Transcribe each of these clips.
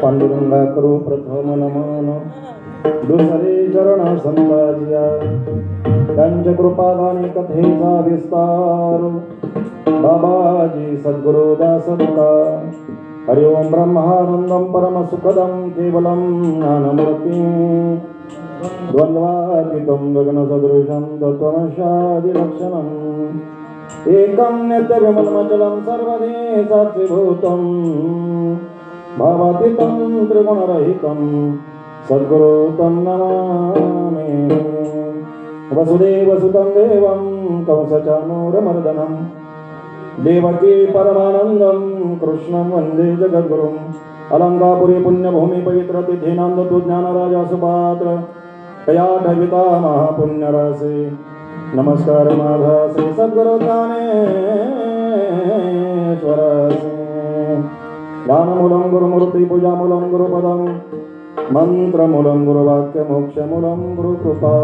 पांडुरंगा करो प्रथम नमन दुसरे चरण संताजिया त्यांच्या कृपादाने कथेचा विस्तार बाबाजी सद्गुरु दास तुकार हरि ओम ब्रह्मानंदम परम सुखदम केवलम ज्ञानमूर्ति द्वंद्वातीतं गगन सदृशं तत्त्वमस्यादि लक्षणम् एकं नित्यविमलमचलं सर्वदेशात्रिभूतं भावातीतं त्रिगुणरहितं सद्गुरु तं नमामि। वसुदेवसुतं देवं कंसचाणूरमर्दनं देवकी परमानन्दं कृष्णं वन्दे जगद्गुरुम्। अलंकापुरी पुण्यभूमि पवित्र तिथीनंद तु ज्ञानराजा सुपात्र कयाठविता महापुण्यरासे नमस्कार माझा श्री सद्गुरु ज्ञानेश्वरासे। ज्ञानमूलं गुरुमूर्ति पूजामूलं गुरुपदं मंत्रमूलं गुरुवाक्य मोक्षमूलं गुरुकृपा।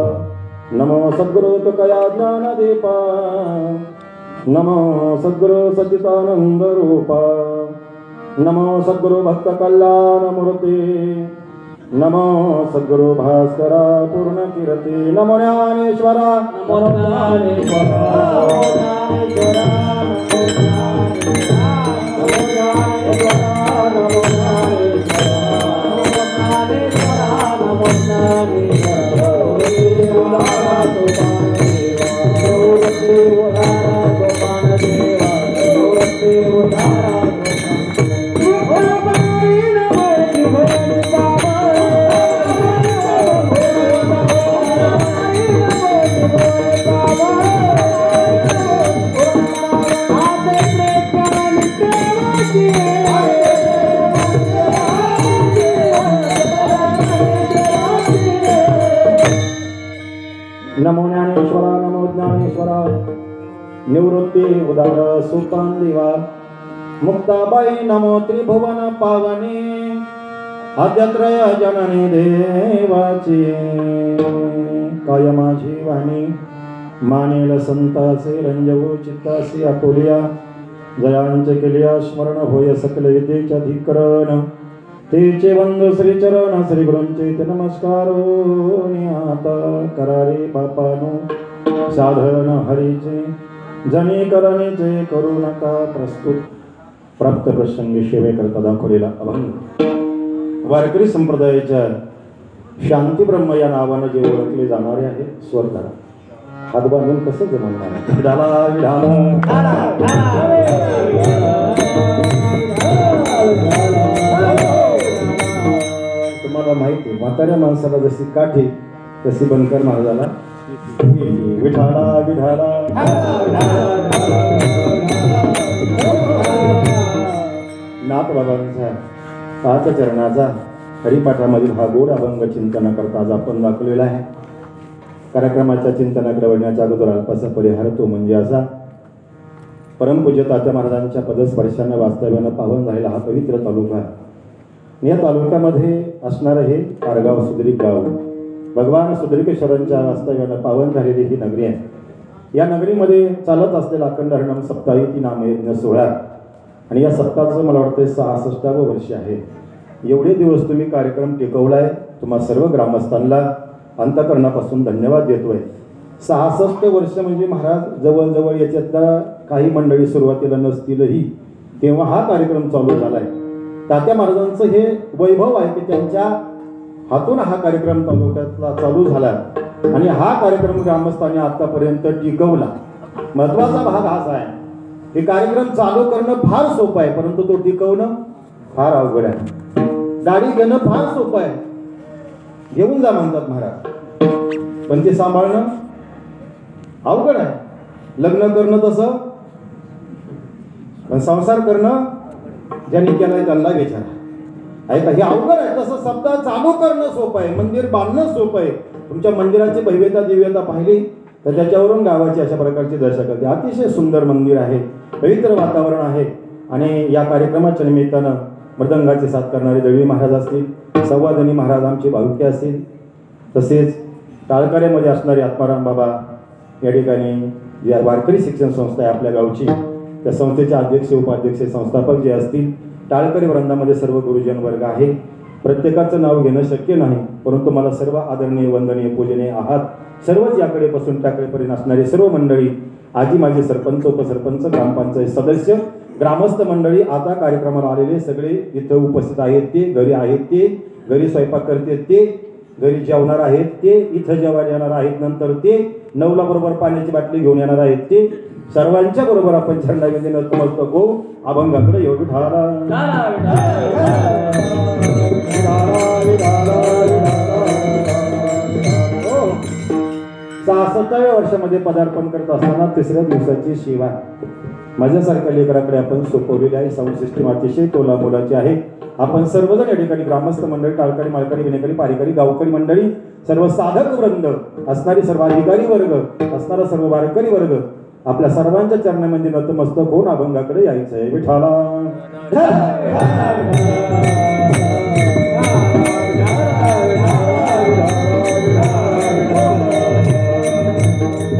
नमो सद्गुरु तुकया ज्ञानदीपा नमो सद्गुरु सच्चिदानंद रूपा नमो सद्गुरु भक्त कल्याण मूर्ति नमो सद्गुरु भास्करा पूर्ण कीर्ति नमो ज्ञानेश्वरा नमो ज्ञानेश्वरा नमो ज्ञानेश्वरा नमो ज्ञानेश्वरा निवृत्ती उदार सुपान दिवा मुक्ताबाई नमो त्रिभुवन पावनी आद्यत्रय जननी देवाची काय माझी वाणी मानेल संतासे रंजवू चित्तासी आपुलिया जयांचे केलिया स्मरण होय सकल विद्येच्या धिकरण तेचे बंधु श्री चरण श्री गुरूंचे ते नमस्कार आता करारे बापानो साधन हरीचे जनी करणीचे करू नका प्रस्तुत प्राप्त प्रसंगी सेवे करता दाखवलेला अभंग वारकरी संप्रदायाच्या शांती ब्रह्म या नावाने जे ओळखले जाणारे आहे स्वर करा हात बांधून कसं जमवणार विढाला विढाला तुम्हाला माहिती म्हाताऱ्या माणसाला जशी काठी तशी बनकर महाराजाला विठाला विठाला नाथ बाबांचा 5 चरणाचा हरिपाठामधील हा गोड अभंग चिंतन करता आज आपण दाखवलेला आहे। कार्यक्रमाच्या चिंतनाकडे वळण्याच्या अगोदर अल्पासा परिहार तो म्हणजे असा परमपूज्य तात्या महाराजांच्या पदस्पर्शाने वास्तव्यानं पावन झालेला हा पवित्र तालुका आहे। या तालुक्यामध्ये असणारं हे कारगाव सुद्रिक गाव भगवान सुद्रिकेश्वरांच्या वास्तव्यानं पावन झालेली ही नगरी आहे। या नगरीमध्ये चालत असलेला अखंड हरिनाम सप्ताही ती नामयज्ञ सोहळा आणि या सप्ताहाचं मला वाटतं 66वे वर्ष आहे। एवढे दिवस तुम्ही कार्यक्रम टिकवलाय तुम्हा सर्व ग्रामस्थांना अंतःकरणापासून धन्यवाद देतोय। 66 वर्ष म्हणजे महाराज जवळजवळ याच्यातल्या काही मंडळी सुरुवातीला नसतीलही तेव्हा हा कार्यक्रम चालू झालाय। तात्या महाराजांचं हे वैभव आहे की त्यांच्या हातून हा कार्यक्रम तालुक्यातला चालू झाला आणि हा कार्यक्रम ग्रामस्थांनी आतापर्यंत टिकवला। महत्वाचा भाग हाच आहे की कार्यक्रम चालू करणं फार सोपं आहे, परंतु तो टिकवणं फार अवघड आहे. गाडी घेणं फार सोपं आहे, घेऊन जा म्हणतात महाराज, पण ते सांभाळणं अवघड आहे. लग्न करणं तसं, पण संसार करणं ज्यांनी केलाय त्यांना विचारा. ऐका, हे अवघड आहे. तसं सप्ताह चालू करणं सोपं आहे, मंदिर बांधणं सोपं आहे. तुमच्या मंदिराची भव्यता दिव्यता पाहिली तर त्याच्यावरून गावाची अशा प्रकारची दर्शक करते. अतिशय सुंदर मंदिर आहे, पवित्र वातावरण आहे. आणि या कार्यक्रमाच्या निमित्तानं मृदंगाचे साथ करणारे दळवी महाराज असतील, संवादनी महाराज आमचे भाऊके असतील, तसेच टाळकऱ्यामध्ये असणारे आत्माराम बाबा, या ठिकाणी जी वारकरी शिक्षण संस्था आहे आपल्या गावची, त्या संस्थेचे अध्यक्ष उपाध्यक्ष संस्थापक जे असतील, टाळकरी वृंदामध्ये सर्व गुरुजन वर्ग आहे. प्रत्येकाचं नाव घेणं शक्य नाही, परंतु मला सर्व आदरणीय वंदनीय पूजनीय आहात. सर्वच याकडे पासून त्याकडेपर्यंत असणारी सर्व मंडळी, आजी माझे सरपंच, उपसरपंच, ग्रामपंचायत सदस्य, ग्रामस्थ मंडळी, आता कार्यक्रमाला आलेले सगळे इथं उपस्थित आहेत ते, घरी आहेत ते, घरी स्वयंपाक करते ते, घरी जेवणार आहेत ते, इथं जेवायला येणार आहेत नंतर ते, 9ला बरोबर पाण्याची बाटली घेऊन येणार आहेत ते, सर्वांच्या बरोबर आपण झेंडाविंदी नतमस्तक होऊ अभंगाकडे येऊ. विठाला 66व्या वर्षामध्ये पदार्पण करत असताना तिसऱ्या दिवसाची शिवा माझ्यासारख्या लेकराकडे आपण सोपवलेली आहे. साऊंड सिस्टीम अतिशय तोला मोलाची आहे. आपण सर्वजण या ठिकाणी ग्रामस्थ मंडळी, टाळकरी, माळकरी, विनेकरी, पारेकरी, गावकरी मंडळी, सर्व साधक वृंद असणारी, सर्व अधिकारी वर्ग असणारा, सर्व वारकरी वर्ग, आपल्या सर्वांच्या चरणामध्ये नतमस्तक होऊन अभंगाकडे यायचं आहे. विठाला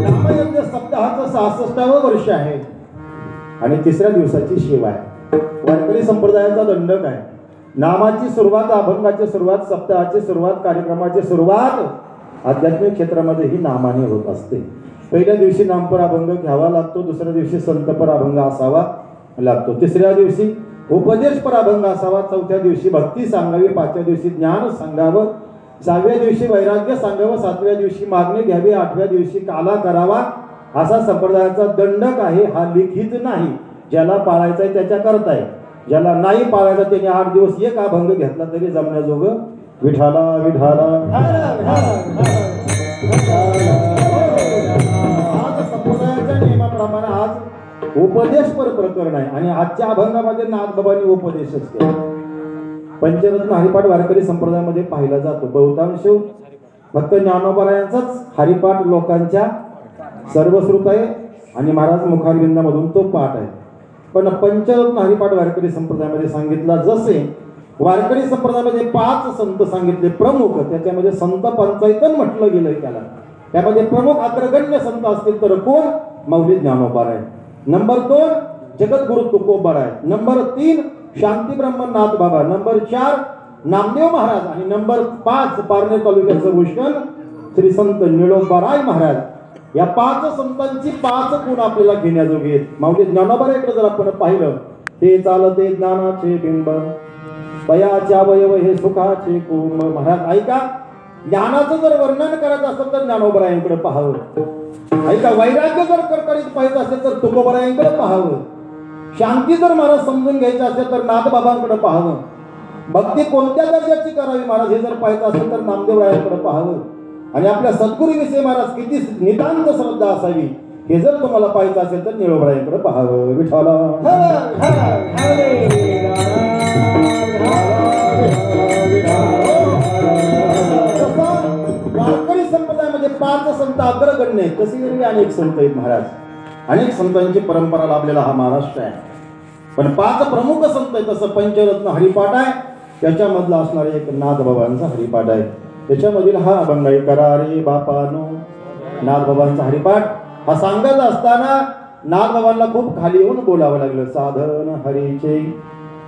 रामयज्ञ सप्ताहाचं 66वं वर्ष आहे आणि तिसऱ्या दिवसाची शिवा आहे. वारकरी संप्रदायाचा दंडक आहे. नामाची सुरुवात, अभंगाची सुरुवात, सप्ताहाची सुरुवात, कार्यक्रमाची सुरुवात आध्यात्मिक क्षेत्रामध्ये ही नामाने होत असते. पहिल्या दिवशी नामपर अभंग घ्यावा लागतो, दुसऱ्या दिवशी संतपर अभंग असावा लागतो, तिसऱ्या दिवशी उपदेशपर अभंग असावा, चौथ्या दिवशी भक्ती सांगावी, पाचव्या दिवशी ज्ञान सांगावं, 6व्या दिवशी वैराग्य सांगावं, 7व्या दिवशी मागणी घ्यावी, 8व्या दिवशी काला करावा. असा संप्रदायाचा दंडक आहे. हा लिखित नाही. ज्याला पाळायचा आहे त्याच्या करता आहे, ज्याला नाही पाळायचा त्याने 8 दिवस एक अभंग घेतला तरी जमण्याजोगं. विठाला विठाला. आज संप्रदायाच्या नियमाप्रमाणे आज उपदेशपर प्रकरण आहे आणि आजच्या अभंगामध्ये नाथबाबांनी उपदेशच केला. पंचरत्न हरिपाठ वारकरी संप्रदायामध्ये पाहिला जातो. बहुतांश फक्त ज्ञानोबरायांचाच हरिपाठ लोकांच्या सर्वश्रुत आहे आणि महाराज मुखारविंदामधून तो पाठ आहे. पण पंचरत्न हरिपाठ वारकरी संप्रदायामध्ये सांगितला, जसे वारकरी संप्रदायामध्ये 5 संत सांगितले प्रमुख, त्याच्यामध्ये संत पंचायतन म्हटलं गेलंय त्याला. त्यामध्ये प्रमुख अग्रगण्य संत असतील तर कोण? मौली ज्ञानोबा आहे. नंबर 2 जगद्गुरु तुकोबा आहे. नंबर 3 शांती ब्रह्मनाथ बाबा. नंबर 4 नामदेव महाराज आणि नंबर 5 पारनेर तालुक्याचं भूषण श्री संत निळोबाराय महाराज. या 5 संतांची 5 गुण आपल्याला घेण्याजोगे आहेत. माऊली ज्ञानोबारायकडे जर आपण पाहिलं, ते चालते ज्ञानाचे बिंब, पयाचे अवयव हे सुखाचे कुंभ. महाराज ऐका, ज्ञानाचं जर वर्णन करायचं असेल तर ज्ञानोबारायांकडे पाहावं. ऐका, वैराग्य जर कडकडीत पाहायचं असेल तर तुकोबारायांकडे पाहावं. शांती जर महाराज समजून घ्यायचं असेल तर नाथबाबांकडे पाहावं. भक्ती कोणत्या दर्जाची करावी महाराज हे जर पाहायचं असेल तर नामदेवरायांकडे पाहावं. आणि आपल्या सद्गुरूविषयी महाराज किती नितांत श्रद्धा असावी हे जर तुम्हाला पाहायचं असेल तर निळोबारायांकडे पाहावं. विठाला वारकरी संप्रदायामध्ये 5 संत अग्रगण्य आहेत. तसे एरवी अनेक संत आहेत महाराज. अनेक संतांची परंपरा लाभलेला हा महाराष्ट्र आहे. पण 5 प्रमुख संत आहेत. तसं पंचरत्न हरिपाठ आहे, त्याच्यामधला असणारा एक नाथबाबांचा हरिपाठ आहे. त्याच्यामधील हा अभंग आहे, करा रे बापानो. नाथबाबांचा हरिपाठ हा सांगत असताना नाथबाबांना खूप खाली येऊन बोलावं लागलं. साधन हरीचे.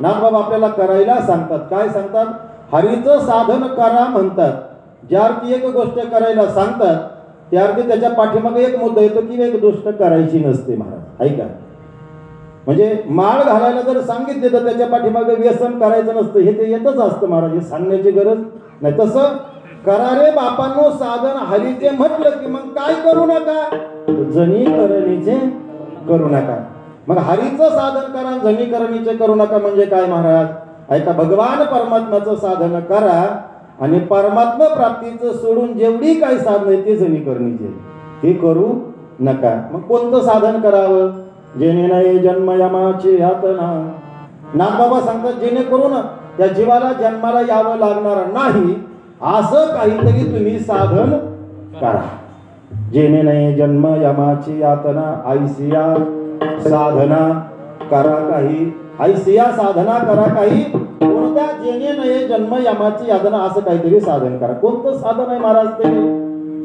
नाथबाबा आपल्याला करायला सांगतात. काय सांगतात? हरीचं साधन करा म्हणतात. ज्या अर्थी एक गोष्ट करायला सांगतात त्या अर्थी त्याच्या पाठीमागे एक मुद्दा येतो की एक गोष्ट करायची नसते महाराज. ऐका, म्हणजे माळ घालायला जर सांगितले तर त्याच्या पाठीमागे व्यसन करायचं नसतं, हे ते येतच असतं महाराज. हे सांगण्याची गरज नाही. तसं करा रे बापांनो साधन हरीचे म्हटलं की मग काय करू नका, जनीकरणीचे करू नका. मग हरीचं साधन करा, जनीकरणीचे करू नका म्हणजे काय महाराज? ऐका, भगवान परमात्म्याचं साधन करा आणि परमात्मा प्राप्तीचं सोडून जेवढी काही साधन आहे ते जनीकरणीचे हे करू नका. मग कोणतं साधन करावं? जेणे नाही जन्म यमाची यातना. नाथबाबा सांगतात जेणेकरून त्या जीवाला जन्माला यावं लागणार नाही असं काहीतरी तुम्ही साधन करा. जेणे नाही जन्म यमाची यातना ऐसिया साधना करा काही. ऐसिया साधना करा काही. कोणत्या? जेणे नाही जन्म यमाची यातना असं काहीतरी साधन करा. कोणतं साधन आहे महाराज ते?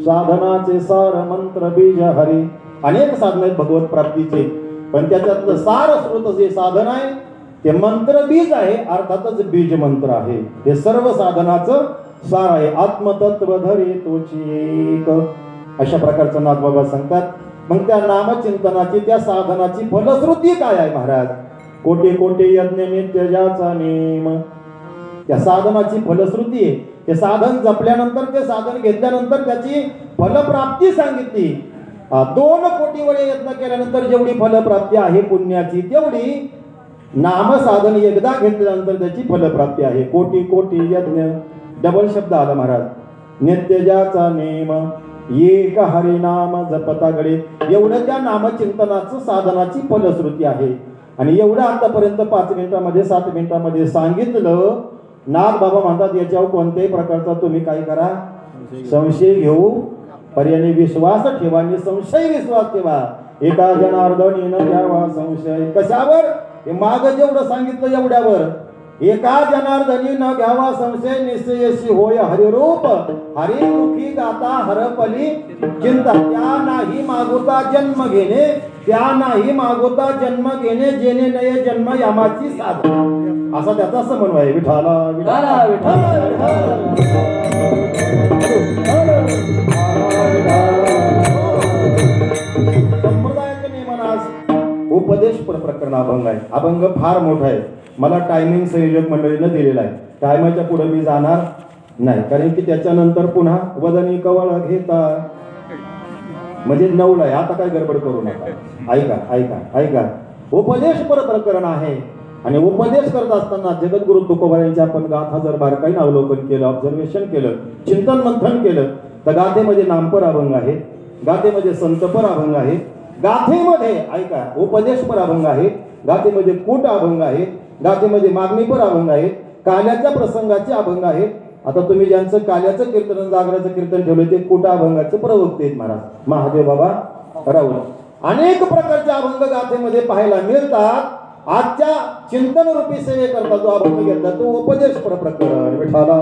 साधनाचे सार मंत्र बीज हरी. अनेक साधन आहेत भगवत प्राप्तीचे, पण त्याच्यातलं सार स्रोत जे साधन आहे ते मंत्र बीज आहे, अर्थातच बीज मंत्र आहे. हे सर्व साधनाचं सार आहे. आत्मतत्व धरे तोची एक, अशा प्रकारचं नाथबाबा सांगतात. मग त्या नामचिंतनाची त्या साधनाची फलश्रुती काय आहे महाराज? कोटी कोटी यज्ञ नित्य ज्याचा नेम. त्या साधनाची फलश्रुती आहे. ते साधन जपल्यानंतर, ते साधन घेतल्यानंतर त्याची फलप्राप्ती सांगितली. 2 कोटी वेळे यत्न केल्यानंतर जेवढी फलप्राप्ती आहे पुण्याची, तेवढी नाम साधन एकदा घेतल्यानंतर त्याची फलप्राप्ती आहे. कोटी कोटी यज्ञ, डबल शब्द आला महाराज. नित्य ज्याचा नेम एक हरिनाम जपतागडे. एवढं त्या नामचिंतनाचं साधनाची फलश्रुती आहे. आणि एवढं आतापर्यंत 5 मिनिटामध्ये 7 मिनिटामध्ये सांगितलं. नाथ बाबा म्हणतात याच्यावर कोणत्याही प्रकारचा तुम्ही काय करा, संशय घेऊ पर्याने विश्वास ठेवा आणि संशय विश्वास ठेवा. एका जनार्दनीनं घ्यावा संशय. कशावर? हे माग जेवढं सांगितलं एवढ्यावर. एका जनार्दनी न घ्यावा संशय निश्चयशी होय हरिरूप. हरिमुखी गाता हरपली चिंता. त्या नाही मागोता जन्म घेणे, त्या नाही मागोता जन्म घेणे. जेणे नये जन्म यामाची साधन. असा त्याचा समन्वय आहे. विठाला विठाला विठाला. संप्रदायाच्या नियमनास उपदेश प्रकरण अभंग आहे. अभंग फार मोठा आहे. मला टायमिंग संयोजक मंडळीनं दिलेला आहे. टायमाच्या पुढे मी जाणार नाही, कारण की त्याच्यानंतर पुन्हा वदनी कवळ घेता म्हणजे 9ला आहे. आता काय गडबड करू नका. ऐका ऐका ऐका. उपदेश प्रकरण आहे. आणि उपदेश करत असताना जगद्गुरु तुकोबा यांची आपण गाथा जर बारकाईनं अवलोकन केलं, ऑब्झर्वेशन केलं, चिंतन मंथन केलं तर गाथेमध्ये नामपर अभंग आहे, गाथेमध्ये संतपर अभंग आहे, गाथेमध्ये ऐका उपदेशपर अभंग आहे, गाथेमध्ये कूट अभंग आहे, गाथेमध्ये मागणीपर अभंग आहे, काल्याच्या प्रसंगाचे अभंग आहेत. आता तुम्ही ज्यांचं काल्याचं कीर्तन जागराचं कीर्तन ठेवलं ते कूट अभंगाचे प्रवक्ते आहेत महाराज महादेव बाबा राऊळ. अनेक प्रकारचे अभंग गाथेमध्ये पाहायला मिळतात. आजच्या चिंतन रूपी सेवे करता जो अभंग घेतला तो उपदेश प्रकरण. विठाला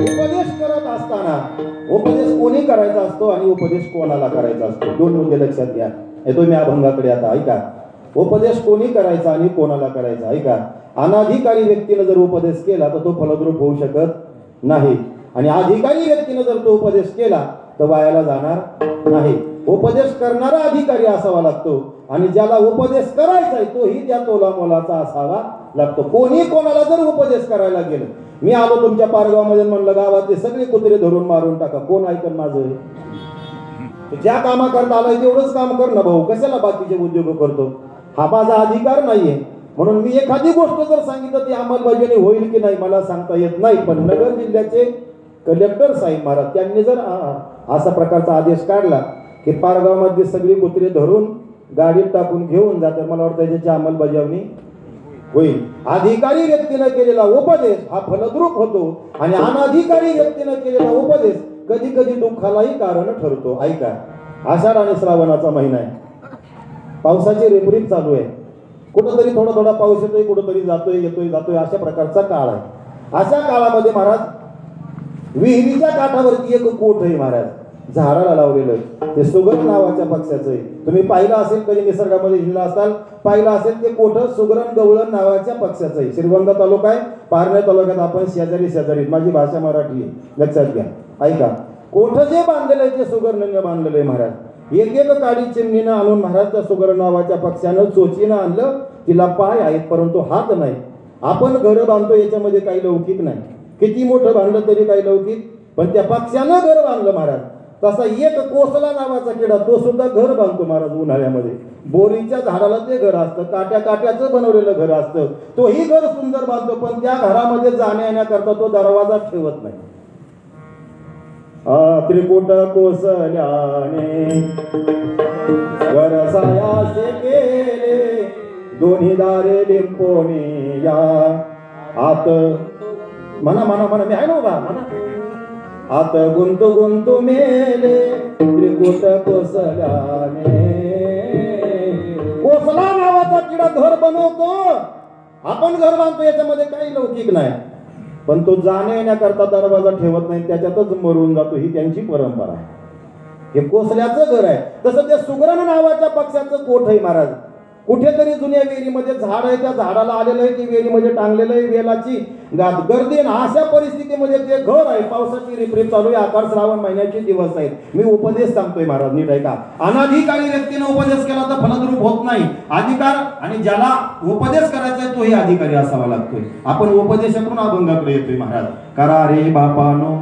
उपदेश करत असताना उपदेश कोणी करायचा असतो आणि उपदेश कोणाला करायचा असतो, 2 मुद्दे लक्षात घ्या. येतो मी अभंगाकडे. आता ऐका, उपदेश कोणी करायचा आणि कोणाला करायचा. ऐका, अनाधिकारी व्यक्तीने जर उपदेश केला तर तो फलद्रूप होऊ शकत नाही, आणि अधिकारी व्यक्तीने जर तो उपदेश केला तर वायाला जाणार नाही. उपदेश करणारा अधिकारी असावा लागतो आणि ज्याला उपदेश करायचा आहे तोही त्या तोला मोलाचा असावा लागतो. कोणी कोणाला जर उपदेश करायला गेलं, मी आलो तुमच्या पारगावमध्ये म्हणलं गावातले सगळे कुत्रे धरून मारून टाका, कोण ऐकन माझं? ज्या कामा करता आलाय तेवढंच काम कर ना भाऊ, कशाला बाकीचे उद्योग करतो? हा माझा अधिकार नाहीये. म्हणून मी एखादी गोष्ट जर सांगितलं ती अंमलबजावणी होईल की नाही मला सांगता येत नाही. पण नगर जिल्ह्याचे कलेक्टर साहेब महाराज त्यांनी जर असा प्रकारचा आदेश काढला की पारगावमध्ये सगळी कुत्रे धरून गाडीत टाकून घेऊन जातात, मला वाटतं त्याची अंमलबजावणी होईल. अधिकारी व्यक्तीने केलेला उपदेश हा फलद्रूप होतो आणि अनाधिकारी व्यक्तीने केलेला उपदेश कधी कधी दुःखालाही कारण ठरतो. ऐका, आषाढ आणि श्रावणाचा महिना आहे, पावसाची रेपरीप चालू आहे. कुठंतरी थोडा थोडा पाऊस येतोय, कुठंतरी जातोय येतोय जातोय, अशा प्रकारचा काळ आहे. अशा काळामध्ये महाराज विहिरीच्या काठावरती एक कोट आहे महाराज, झाडाला लावलेलं. ते सुगरण नावाच्या पक्षाचं आहे. तुम्ही पाहिलं असेल, कधी निसर्गामध्ये हिंडला असाल, पाहिलं असेल ते कोठ सुगरण गवळण नावाच्या पक्षाचं आहे. श्रीगोंदा तालुका आहे, पारनेर तालुक्यात आपण शेजारी. माझी भाषा मराठी आहे, लक्षात घ्या. ऐका, कोठ जे बांधलेलं आहे ते सुगरणने बांधलेलं आहे महाराज. एक एक काडी चिमणीनं आणून महाराज त्या सुगरण नावाच्या पक्षानं चोचीनं आणलं. तिला पाय आहेत परंतु हात नाही. आपण घर बांधतो याच्यामध्ये काही लौकिक नाही, किती मोठं बांधलं तरी काही लौकिक, पण त्या पक्ष्यानं घर बांधलं महाराज. तसा एक कोसला नावाचा किडा तो सुद्धा घर बांधतो महाराज उन्हाळ्यामध्ये. बोरीच्या झाडाला ते घर असतं, काट्याचं बनवलेलं घर असतं, तोही घर सुंदर बांधतो, पण त्या घरामध्ये जाण्या येण्याकरता तो दरवाजा ठेवत नाही. त्रिकुट कोसल्याने वरसायासे केले, दोन्ही दारे लिंपोने या आत. म्हणा म्हणा म्हणा, मी आहे ना बा, म्हणा. आत गुंतू गुंतू मेले त्रिकुट कोसल्याने. कोसला नावाचा किडा घर बनवतो, आपण घर बांधतो, याच्यामध्ये काही लौकिक नाही, पण तो जाण्या येण्याकरता दरवाजा ठेवत नाही, त्याच्यातच मरून जातो. ही त्यांची परंपरा आहे. हे कोसल्याचं घर आहे. तसं त्या सुगरण नावाच्या पक्ष्याचं कोठ आहे महाराज. कुठेतरी जुन्या वेलीमध्ये झाड आहे, त्या झाडाला आलेलं आहे, ती वेलीमध्ये टांगलेलं आहे, वेलाची गर्दी. अशा परिस्थितीमध्ये ते घर आहे. पावसाची रिपरिप चालू आहे, आषाढ श्रावण महिन्याचे दिवस आहेत. मी उपदेश सांगतोय महाराज, नीट ऐका. अनाधिकारी व्यक्तीने उपदेश केला तर फलद्रूप होत नाही. अधिकार आणि ज्याला उपदेश करायचा आहे तोही अधिकारी असावा लागतोय. आपण उपदेशाकडून अभंगाकडे येतोय महाराज. करा रे बापानो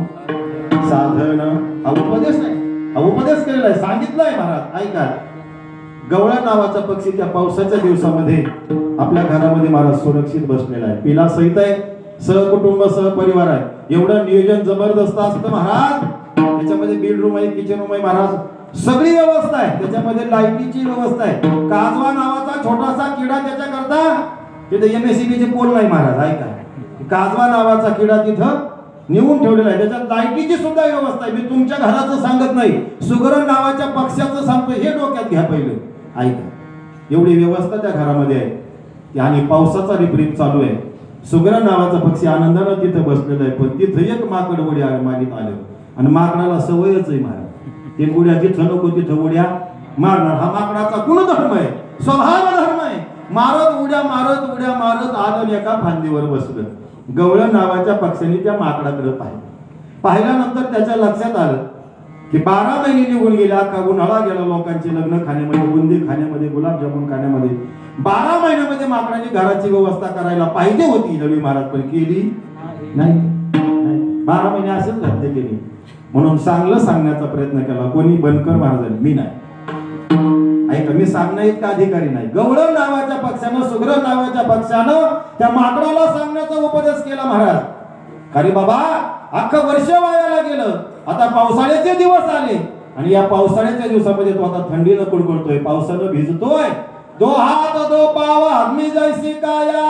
साधन, हा उपदेश नाही, हा उपदेश केलेला आहे, सांगितलंय महाराज. ऐका, गवळा नावाचा पक्षी त्या पावसाच्या दिवसामध्ये आपल्या घरामध्ये महाराज सुरक्षित बसलेला आहे, पिला सहित आहे, सहकुटुंब सहपरिवार आहे. एवढं नियोजन जबरदस्त असतं महाराज. त्याच्यामध्ये बेडरूम आहे, किचन रूम आहे महाराज, सगळी व्यवस्था आहे. त्याच्यामध्ये लाईटीची व्यवस्था आहे. काजवा नावाचा छोटासा किडा त्याच्याकरता तिथे MSCBचे पोल नाही महाराज. ऐका, काजवा नावाचा किडा तिथं नेऊन ठेवलेला आहे. त्याच्यात लाईटीची सुद्धा व्यवस्था आहे. मी तुमच्या घराचं सांगत नाही, सुगरण नावाच्या पक्ष्याचं सांगतोय, हे डोक्यात घ्या पहिले. ऐका, एवढी व्यवस्था त्या घरामध्ये आहे. आणि पावसाचा रिपरिप चालू आहे. सुगरण नावाचा पक्षी आनंदानं तिथं बसलेला आहे, पण तिथं एक माकड उड्या मागित आलं. आणि माकडाला सवयच आहे महाराज, ते उड्या जिथं नको तिथं उड्या मारणार. हा माकडाचा गुणधर्म आहे, स्वभाव धर्म आहे. मारत उड्या मारत आलं, एका फांदीवर बसलं. गवळण नावाच्या पक्ष्याने त्या माकडाकडे पाहिल्यानंतर त्याच्या लक्षात आलं की 12 महिने निघून गेले, अख्खा उन्हाळा गेला, लोकांचे लग्न खाण्यामध्ये, बुंदी खाण्यामध्ये, गुलाबजामुन खाण्यामध्ये. 12 महिन्यामध्ये माकडाने घराची व्यवस्था करायला पाहिजे होती दळवी महाराज, पण केली नाही. 12 महिने असेच घातले केली. म्हणून चांगलं सांगण्याचा प्रयत्न केला. कोणी बनकर महाराजांनी, मी नाही. ऐका, मी सांगण्या इतका अधिकारी नाही. गवळण नावाच्या पक्षानं, सुगरण नावाच्या पक्षानं त्या माकडाला सांगण्याचा उपदेश केला महाराज. अरे बाबा, अख्खं वर्ष वायाला गेलं, आता पावसाळ्याचे दिवस आले, आणि या पावसाळ्याच्या दिवसामध्ये तो आता थंडीनं कुडकुडतोय, पावसानं भिजतोय. दो हात दो पाव आदमी जैसी काया,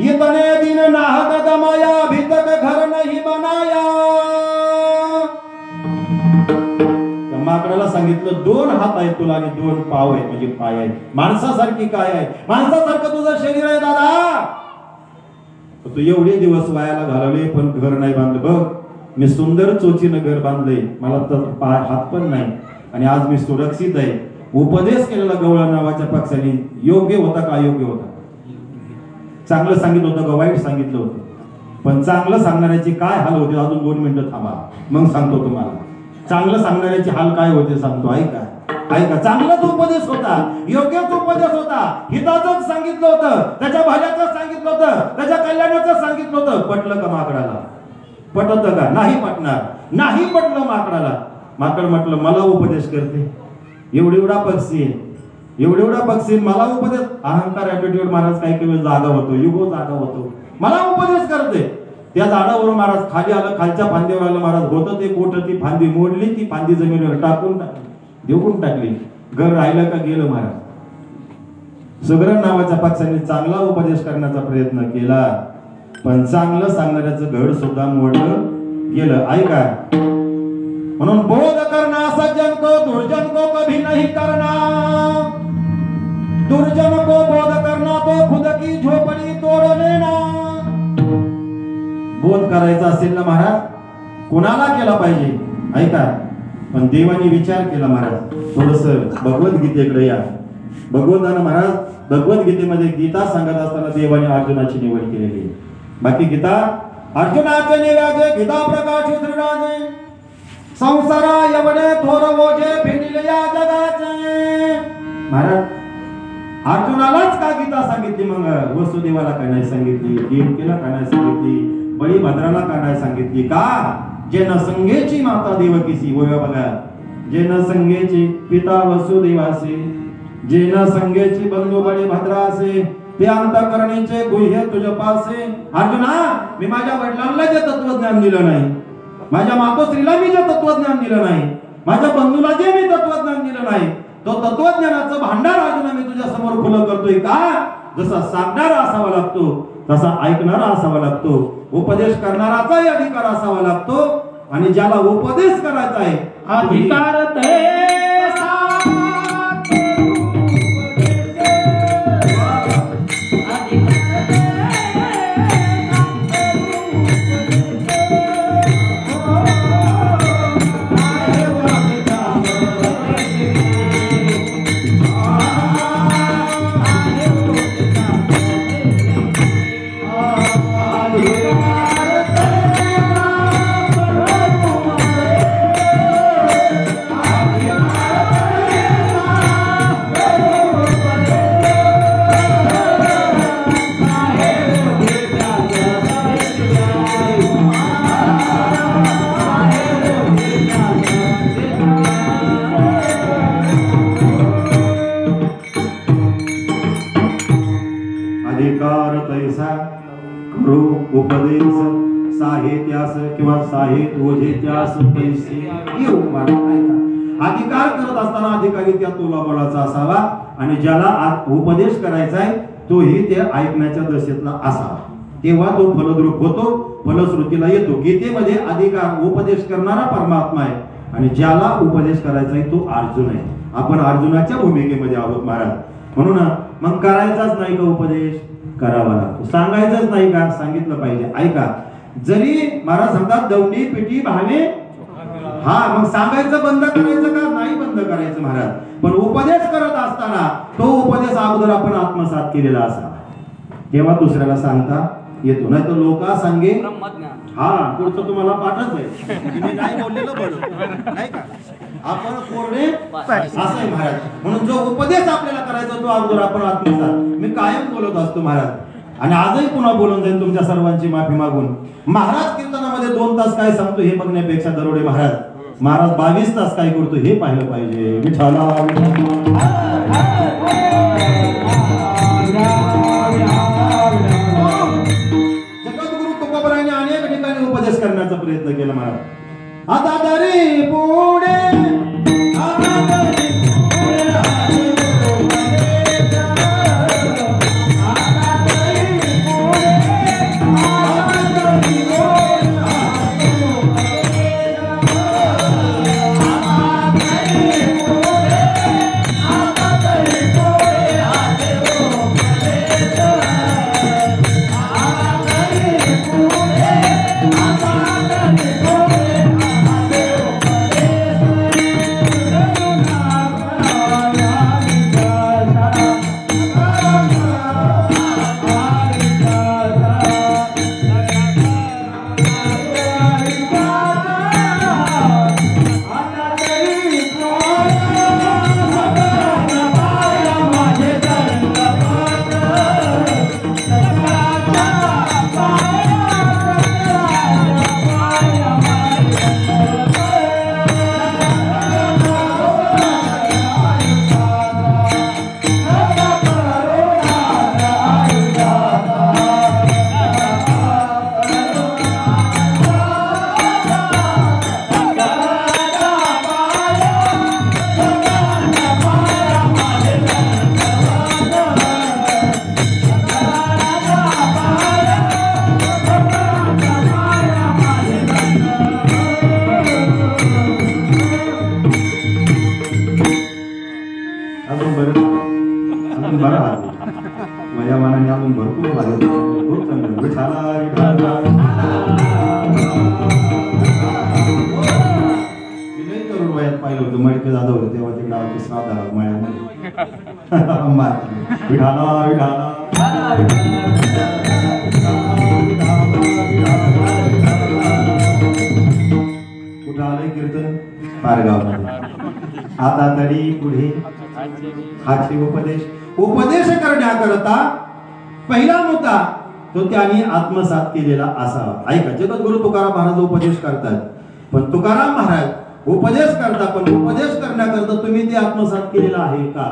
इतने दिन नाहक गमाया, अभी तक घर नहीं बनाया. माकडाला सांगितलं, 2 हात आहेत तुला आणि 2 पाव आहेत, म्हणजे पाय आहेत. माणसासारखी काय आहे, माणसासारखं तुझं शरीर आहे दादा. तू एवढे दिवस वायाला घालवले, पण घर नाही बांधलं. बघ, मी सुंदर चोचीनं घर बांधलंय, मला तर पाय हात पण नाही, आणि आज मी सुरक्षित आहे. उपदेश केलेला गवळण नावाच्या पक्षाने योग्य होता का अयोग्य होता? चांगलं सांगितलं होतं का वाईट सांगितलं होतं? पण चांगलं सांगणाऱ्याची काय हाल होते, अजून 2 मिनिटं थांबा, मग सांगतो तुम्हाला. चांगलं सांगणाऱ्याची हाल काय होते सांगतो. ऐका ऐका, चांगलाच उपदेश होता, योग्यच उपदेश होता, हिताचंच सांगितलं होतं, त्याच्या भल्याचं सांगितलं होतं, त्याच्या कल्याणाचं सांगितलं होतं. पटलं का माकडाला? पटत का? नाही पटणार. नाही पटलं माकडाला. माकड म्हटलं, मला उपदेश करते, एवढा पक्षी आहे, एवढा पक्षी मला उपदेश. अहंकार, ऍटिट्यूड महाराज काही काही जागा होतो, युगो जागा होतो, मला उपदेश करते. त्या झाडावरून महाराज खाली आलं, खालच्या फांदीवर आलं महाराज. होतं ते कोट, ती फांदी मोडली, ती फांदी जमिनीवर टाकून देऊन टाकली. घर राहिलं का गेलं महाराज. सुगरण नावाच्या पक्षाने चांगला उपदेश करण्याचा प्रयत्न केला, पण चांगलं सांगणाऱ्याचं घर सुद्धा मोडलं गेलं. ऐका, म्हणून बोध करना सज्जन को, दुर्जन को कभी नहीं करना. दुर्जन को बोध करना तो खुद की झोपड़ी तोड़ लेना. बोध करायचा असेल ना महाराज, कोणाला केला पाहिजे? ऐका, पण देवाने विचार केला महाराज. थोडस भगवद्गीतेकडे या. भगवंतानं महाराज भगवद्गीतेमध्ये गीता सांगत असताना देवाने अर्जुनाची निवड केलेली आहे. बाकी गीता अर्जुनाचे निराजे, गीता प्रकाश श्रीराजे, संसारा एवढे थोर ओझे फिरले या जगाचे. महाराज, अर्जुनालाच का गीता सांगितली मग वसुदेवाला का नाही सांगितली, देवकीला का नाही सांगितली, बळीभद्राला का नाही सांगितली? का जे न संगेची माता देवकीसी होय बघा, जे न संगेची पिता वसुदेवासे, जे न संगेची बंधू बळीभद्रासे, ते अंतःकरणेचे गुह्य तुझ्या पासे. अर्जुना, मी माझ्या वडिलांना जे तत्वज्ञान दिलं नाही, माझ्या मातोश्रीला मी जे तत्वज्ञान दिलं नाही, माझ्या बंधूला जे मी तत्वज्ञान दिलं नाही, तो तत्वज्ञानाचं भांडार अर्जुना मी तुझ्या समोर खुलं करतोय. का जसा सांगणारा असावा लागतो तसा ऐकणारा असावा लागतो, उपदेश करणाराचाही अधिकार असावा लागतो, आणि ज्याला उपदेश करायचा आहे अधिकार उपदेश साहित्यास किंवा साहित्य ओझेत्यास पैसे येऊ. अधिकार करत असताना अधिकारी त्या तोलाबळाचा असावा, आणि ज्याला उपदेश करायचा आहे तोही ते ऐकण्याच्या दशेतला असावा, तेव्हा तो फलद्रूप होतो, फलश्रुतीला येतो. गीतेमध्ये अधिकार उपदेश करणारा परमात्मा आहे, आणि ज्याला उपदेश करायचा आहे तो अर्जुन आहे. आपण अर्जुनाच्या भूमिकेमध्ये आहोत महाराज. म्हणून मग करायचाच नाही का उपदेश? करावा लागतो. सांगायचंच नाही का? सांगितलं पाहिजे. ऐका, जरी महाराज सांगतात दौंडी पिटी भावे, हा मग सांगायचं बंद करायचं का? नाही बंद करायचं महाराज, पण उपदेश करत असताना तो उपदेश अगोदर आपण आत्मसात केलेला असावा, तेव्हा दुसऱ्याला सांगता येतो. नाही तर लोक सांगे हा पुढचं तुम्हाला पाठच आहे, मी नाही बोललेलं बरं नाही का, आपण कोरडे असं आहे महाराज. म्हणून जो उपदेश आपल्याला करायचा तो अगोदर आपण आत्मसात. मी कायम बोलत असतो महाराज, आणि आजही पुन्हा बोलून जाईल तुमच्या सर्वांची माफी मागून. महाराज कीर्तनामध्ये 2 तास काय सांगतो हे बघण्यापेक्षा दरोडे महाराज 22 तास काय करतो हे पाहिलं पाहिजे. विठाला जगद्गुरु तुकोबरायाने अनेक ठिकाणी उपदेश करण्याचा प्रयत्न केला महाराज. आता तरी पुढे उपदेश करण्याकरता पहिला मुद्दा तो त्यांनी आत्मसात केलेला असावा। ऐका, जगद्गुरु तुकाराम महाराज उपदेश करतात, पण तुकाराम महाराज उपदेश करतात, पण उपदेश करण्याकरता तुम्ही ते आत्मसात केलेला आहे का?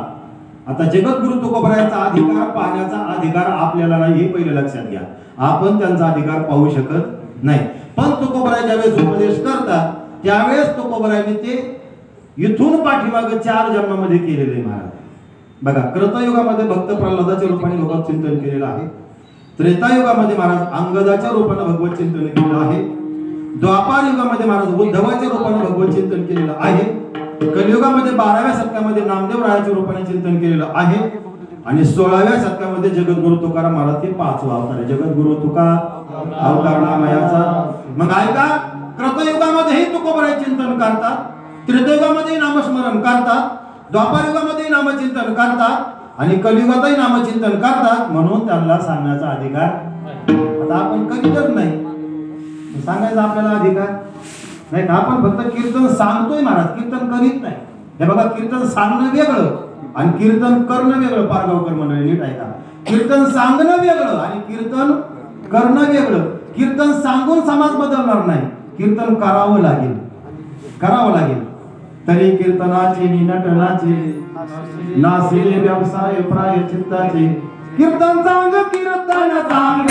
आता जगद्गुरु तुकोबरायांचा अधिकार पाहण्याचा अधिकार आपल्याला नाही, हे पहिले लक्षात घ्या। आपण त्यांचा अधिकार पाहू शकत नाही, पण तुकोबराय ज्यावेळेस उपदेश करतात त्यावेळेस तुकोबरायांनी ते इथून पाठीमागे 4 जन्मामध्ये केलेले महाराज बघा। कृतयुगामध्ये भक्त प्रल्हादाच्या रूपाने भगवत चिंतन केलेलं आहे, त्रेतायुगामध्ये महाराज अंगदाच्या रूपाने भगवत चिंतन केलेलं आहे, द्वापार युगामध्ये महाराज उद्धवाच्या रूपाने भगवत चिंतन केलेलं आहे, कलियुगामध्ये 12व्या शतकामध्ये नामदेव रायाच्या रूपाने चिंतन केलेलं आहे, आणि 16व्या शतकामध्ये जगद्गुरु तुकाराम महाराज ते 5वा अवतार आहे। जगद्गुरु तुका अवतार नामयाचा। मग ऐका, कृतयुगामध्येही तुकोबराय चिंतन करतात, त्रेतायुगामध्येही नामस्मरण करतात, द्वापार युगामध्येही नामचिंतन करतात, आणि कलियुगातही नामचिंतन करतात, म्हणून त्यांना सांगण्याचा अधिकार। आता आपण करीतच नाही, सांगायचा आपल्याला अधिकार नाही का? आपण फक्त कीर्तन सांगतोय महाराज, कीर्तन करीत नाही। हे बघा, कीर्तन सांगणं वेगळं आणि कीर्तन करणं वेगळं। पारगावकर मंडळी नीट ऐका, कीर्तन सांगणं वेगळं आणि कीर्तन करणं वेगळं। कीर्तन सांगून समाज बदलणार नाही, कीर्तन करावं लागेल, करावं लागेल। तरी कीर्तनाचे नटनाचे नासिले व्यवसाय प्राय चित्ताचे, कीर्तन सांग कीर्तन सांग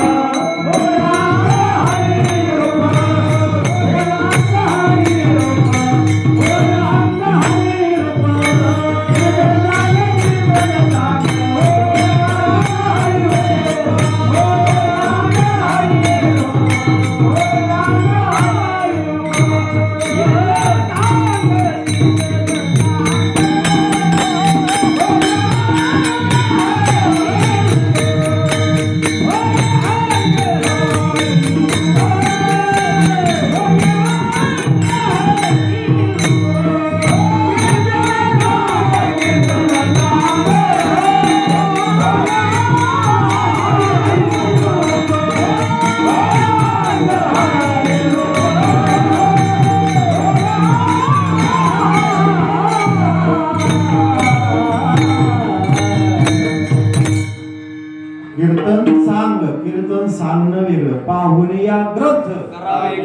सांगणं वेगळं। पाहुणे या ग्रंथ करावे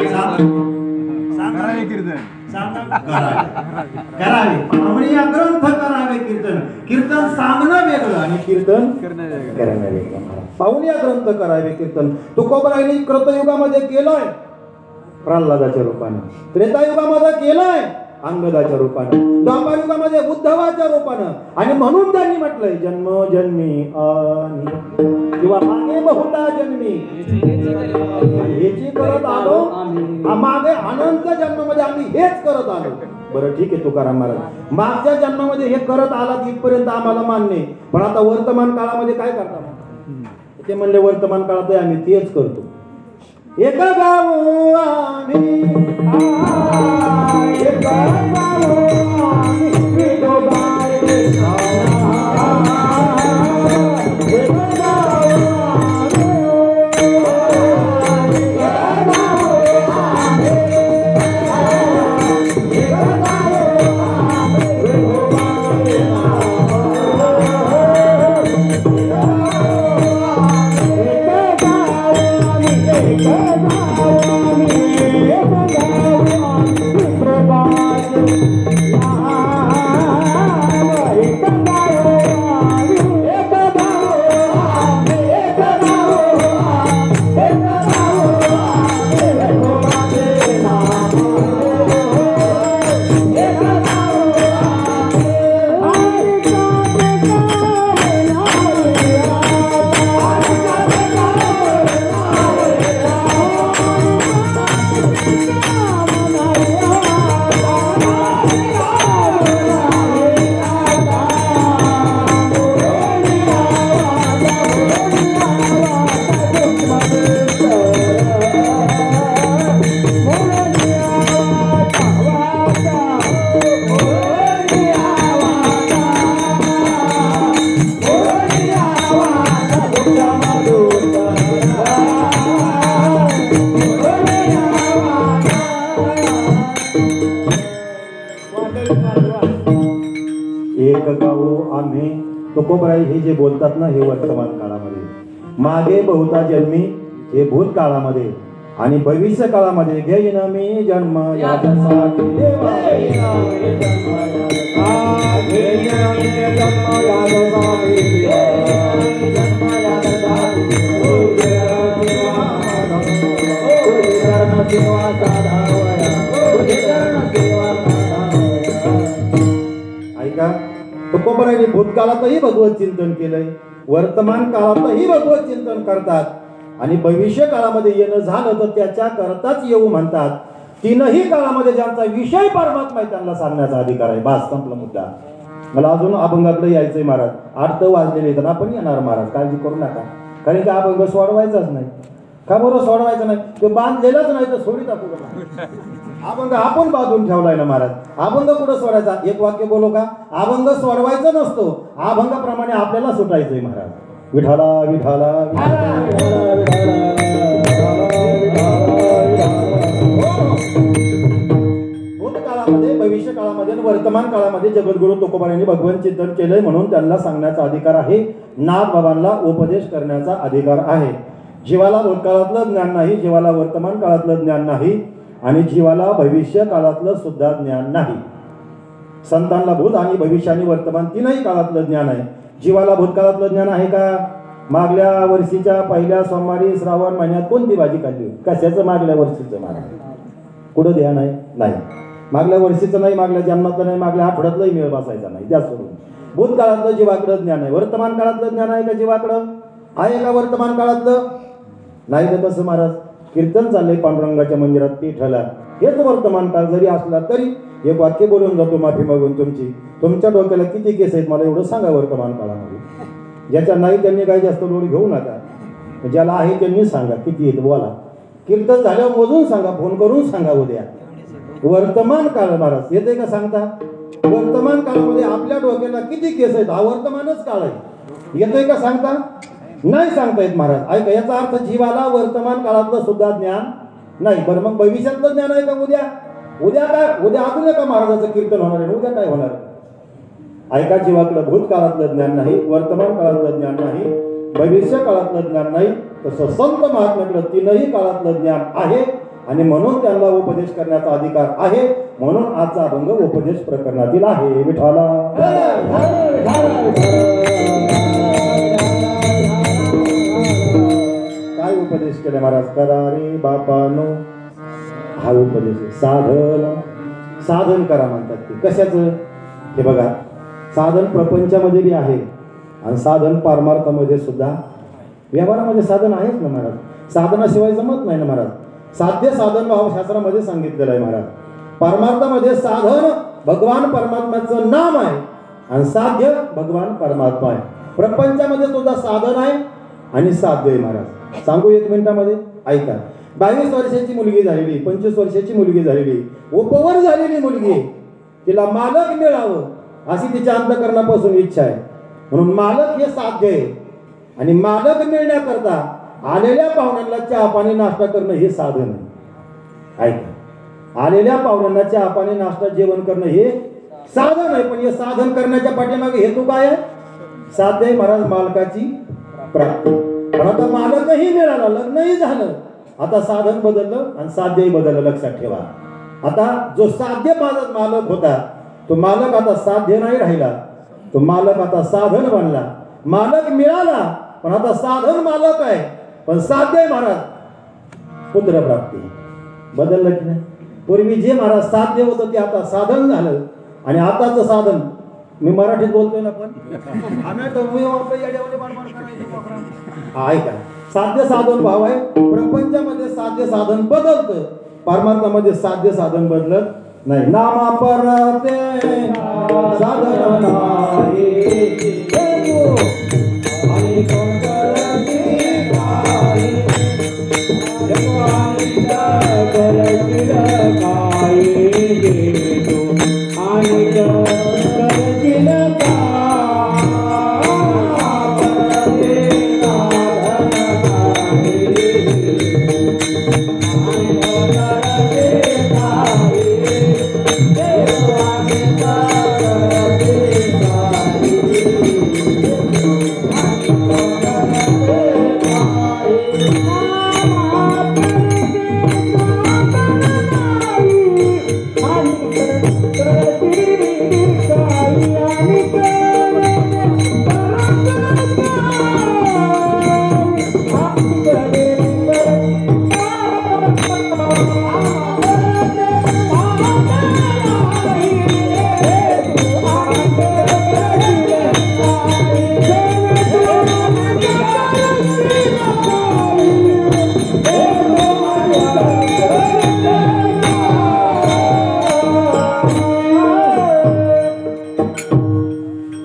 पाहुणे या ग्रंथ करावे कीर्तन। कीर्तन सांगणं वेगळं आणि कीर्तन करणं वेगळं। पाहुणे या ग्रंथ करावे कीर्तन तुकोबरायांनी कृतयुगामध्ये केलंय प्रल्हादाच्या रूपाने, त्रेतायुगामध्ये केलंय अंगदाच्या रूपानं, द्वापार युगामध्ये उद्धवाच्या रूपानं, आणि म्हणून त्यांनी म्हटलंय जन्म जन्मी किंवा मागे बहुता जन्मी हेची करत आलो, मागे अनंत जन्मामध्ये आम्ही हेच करत आलो। बरं ठीक आहे तुकाराम महाराज, मागच्या जन्मामध्ये हे करत आलात इथपर्यंत आम्हाला मान्य आहे, पण आता वर्तमान काळामध्ये काय करता? ते म्हणले वर्तमान काळात आम्ही तेच करतो। एक गाव आम्ही तुकोबराई हे जे बोलतात ना हे वर्तमान काळामध्ये, मागे बहुता जन्मी हे भूतकाळामध्ये, आणि भविष्य काळामध्ये घेईन मी जन्म याच्यासाठी देवा, ऐका, तुकोबराईने भूतकाळातही भगवत चिंतन केलंय, वर्तमान काळातही भगवत चिंतन करतात, आणि भविष्य काळामध्ये येणं झालं तर त्याच्या करताच येऊ म्हणतात. तीनही काळामध्ये ज्यांचा विषय परमात्मा आहे त्यांना सांगण्याचा अधिकार आहे. बास, संपला मुद्दा. मला अजून अभंगाकडे यायचंय महाराज. 8 वाजलेले तर आपण येणार महाराज, काळजी करू नका. कारण की अभंग सोडवायचाच नाही. का बरं सोडवायचं नाही? तो बांधलेलाच नाही तर सोडी टाकू का? अभंग आपण बांधून ठेवलाय ना महाराज. अभंग कुठं सोडायचा? एक वाक्य बोलो का? अभंग सोडवायचं नसतो, अभंगाप्रमाणे आपल्याला सुटायचंय महाराज. विठाला विठाला भूतकाळामध्ये, भविष्य काळामध्ये, वर्तमान काळामध्ये जगद्गुरु तुकोबारायांनी भगवंत चिंतन केलंय म्हणून त्यांना सांगण्याचा अधिकार आहे. नाथबाबांना उपदेश करण्याचा अधिकार आहे. जीवाला भूतकाळातलं ज्ञान नाही, जीवाला वर्तमान काळातलं ज्ञान नाही, आणि जीवाला भविष्य काळातलं सुद्धा ज्ञान नाही. संतांना भूत आणि भविष्य आणि वर्तमान तीनही काळातलं ज्ञान आहे. जीवाला भूतकाळातलं ज्ञान आहे का? मागल्या वर्षीच्या पहिल्या सोमवारी श्रावण महिन्यात कोणती भाजी खाल्ली? कशाचं मागल्या वर्षीचं? महाराज कुठं ध्यान आहे? नाही. मागल्या वर्षीचं नाही, मागल्या जन्मातलं नाही, मागल्या आठवड्यातलंही मेळ बसायचा नाही. त्या सोडून भूतकाळातलं जीवाकडं ज्ञान आहे. वर्तमान काळातलं ज्ञान आहे का जीवाकडं? आहे का वर्तमान काळातलं? नाही तर कसं महाराज? कीर्तन चाललंय पांडुरंगाच्या मंदिरात पीठाला, हेच वर्तमान काळ जरी असला तरी एक वाक्य बोलून जातो माफी मागून तुमची. तुमच्या डोक्याला किती केस आहेत मला एवढं सांगा वर्तमान काळामध्ये. ज्याच्या नाही त्यांनी काही जास्त लोड घेऊ नका, ज्याला आहे त्यांनी सांगा किती आहेत बोला. कीर्तन झाल्यावर मोजून सांगा, फोन करून सांगा उद्या. वर्तमान काळ महाराज येते का सांगता? वर्तमान काळामध्ये आपल्या डोक्याला किती केस आहेत? हा वर्तमानच काळ आहे. येते का सांगता? नाही सांगता येत महाराज. ऐका, याचा अर्थ जीवाला वर्तमान काळातलं सुद्धा ज्ञान नाही. बरं मग भविष्यातलं ज्ञान आहे का? उद्या उद्या काय? उद्या अजून का महाराजाचं कीर्तन होणार आहे? उद्या काय होणार? ऐका, जीवाकडं भूतकाळातलं ज्ञान नाही, वर्तमान काळातलं ज्ञान नाही, भविष्य काळातलं ज्ञान नाही. तसं संत महात्म्याकडं तीनही काळातलं ज्ञान आहे, आणि म्हणून त्यांना उपदेश करण्याचा अधिकार आहे. म्हणून आजचा अभंग उपदेश प्रकरणातील आहे. विठाला काय उपदेश केले महाराज? करा रे बापानो, हा उपदेश आहे. साधन, साधन करा म्हणतात ते. कशाचं? हे बघा, साधन प्रपंचामध्ये बी आहे आणि साधन पारमार्थामध्ये सुद्धा. व्यवहारामध्ये साधन आहेच ना महाराज. साधनाशिवाय जमत नाही ना महाराज. साध्य साधन भावशास्त्रामध्ये सांगितलेलं आहे महाराज. परमार्थामध्ये साधन भगवान परमात्म्याचं नाम आहे आणि साध्य भगवान परमात्मा आहे. प्रपंचामध्ये सुद्धा साधन आहे आणि साध्य आहे महाराज. सांगू 1 मिनिटामध्ये? ऐका, 22 वर्षाची मुलगी झालेली, 25 वर्षाची मुलगी झालेली, उपवर झालेली मुलगी, तिला मालक मिळावं अशी तिच्या अंतःकरणापासून इच्छा आहे. म्हणून मालक हे साध्य आहे, आणि मालक मिळण्याकरता आलेल्या पाहुण्यांना चहा पाणी नाश्ता करणं हे साधन आहे. ऐका, आलेल्या पाहुण्यांना चहा पाणी नाश्ता जेवण करणं हे साधन आहे. पण हे साधन करण्याच्या पाठीमागे हेतू काय आहे? साध्य आहे महाराज, मालकाची प्राप्ती. पण आता मालकही मिळाला, लग्नही झालं, आता साधन बदललं आणि साध्यही बदललं. लक्षात ठेवा, आता जो साध्य मालक होता तो मालक आता साध्य नाही राहिला, तो मालक आता साधन बनला. मालक मिळाला पण आता साधन मालक आहे, पण साध्य आहे महाराज पुत्र प्राप्ती. बदललं की नाही? पूर्वी जे महाराज साध्य होतं ते आता साधन झालं, आणि आताचं साधन मी मराठीत बोलतोय ना, पण ऐका, साध्य साधन भाव आहे. प्रपंचामध्ये साध्य साधन बदलतं, परमार्थामध्ये साध्य साधन बदलत नाही. नामा परते साधन नाही,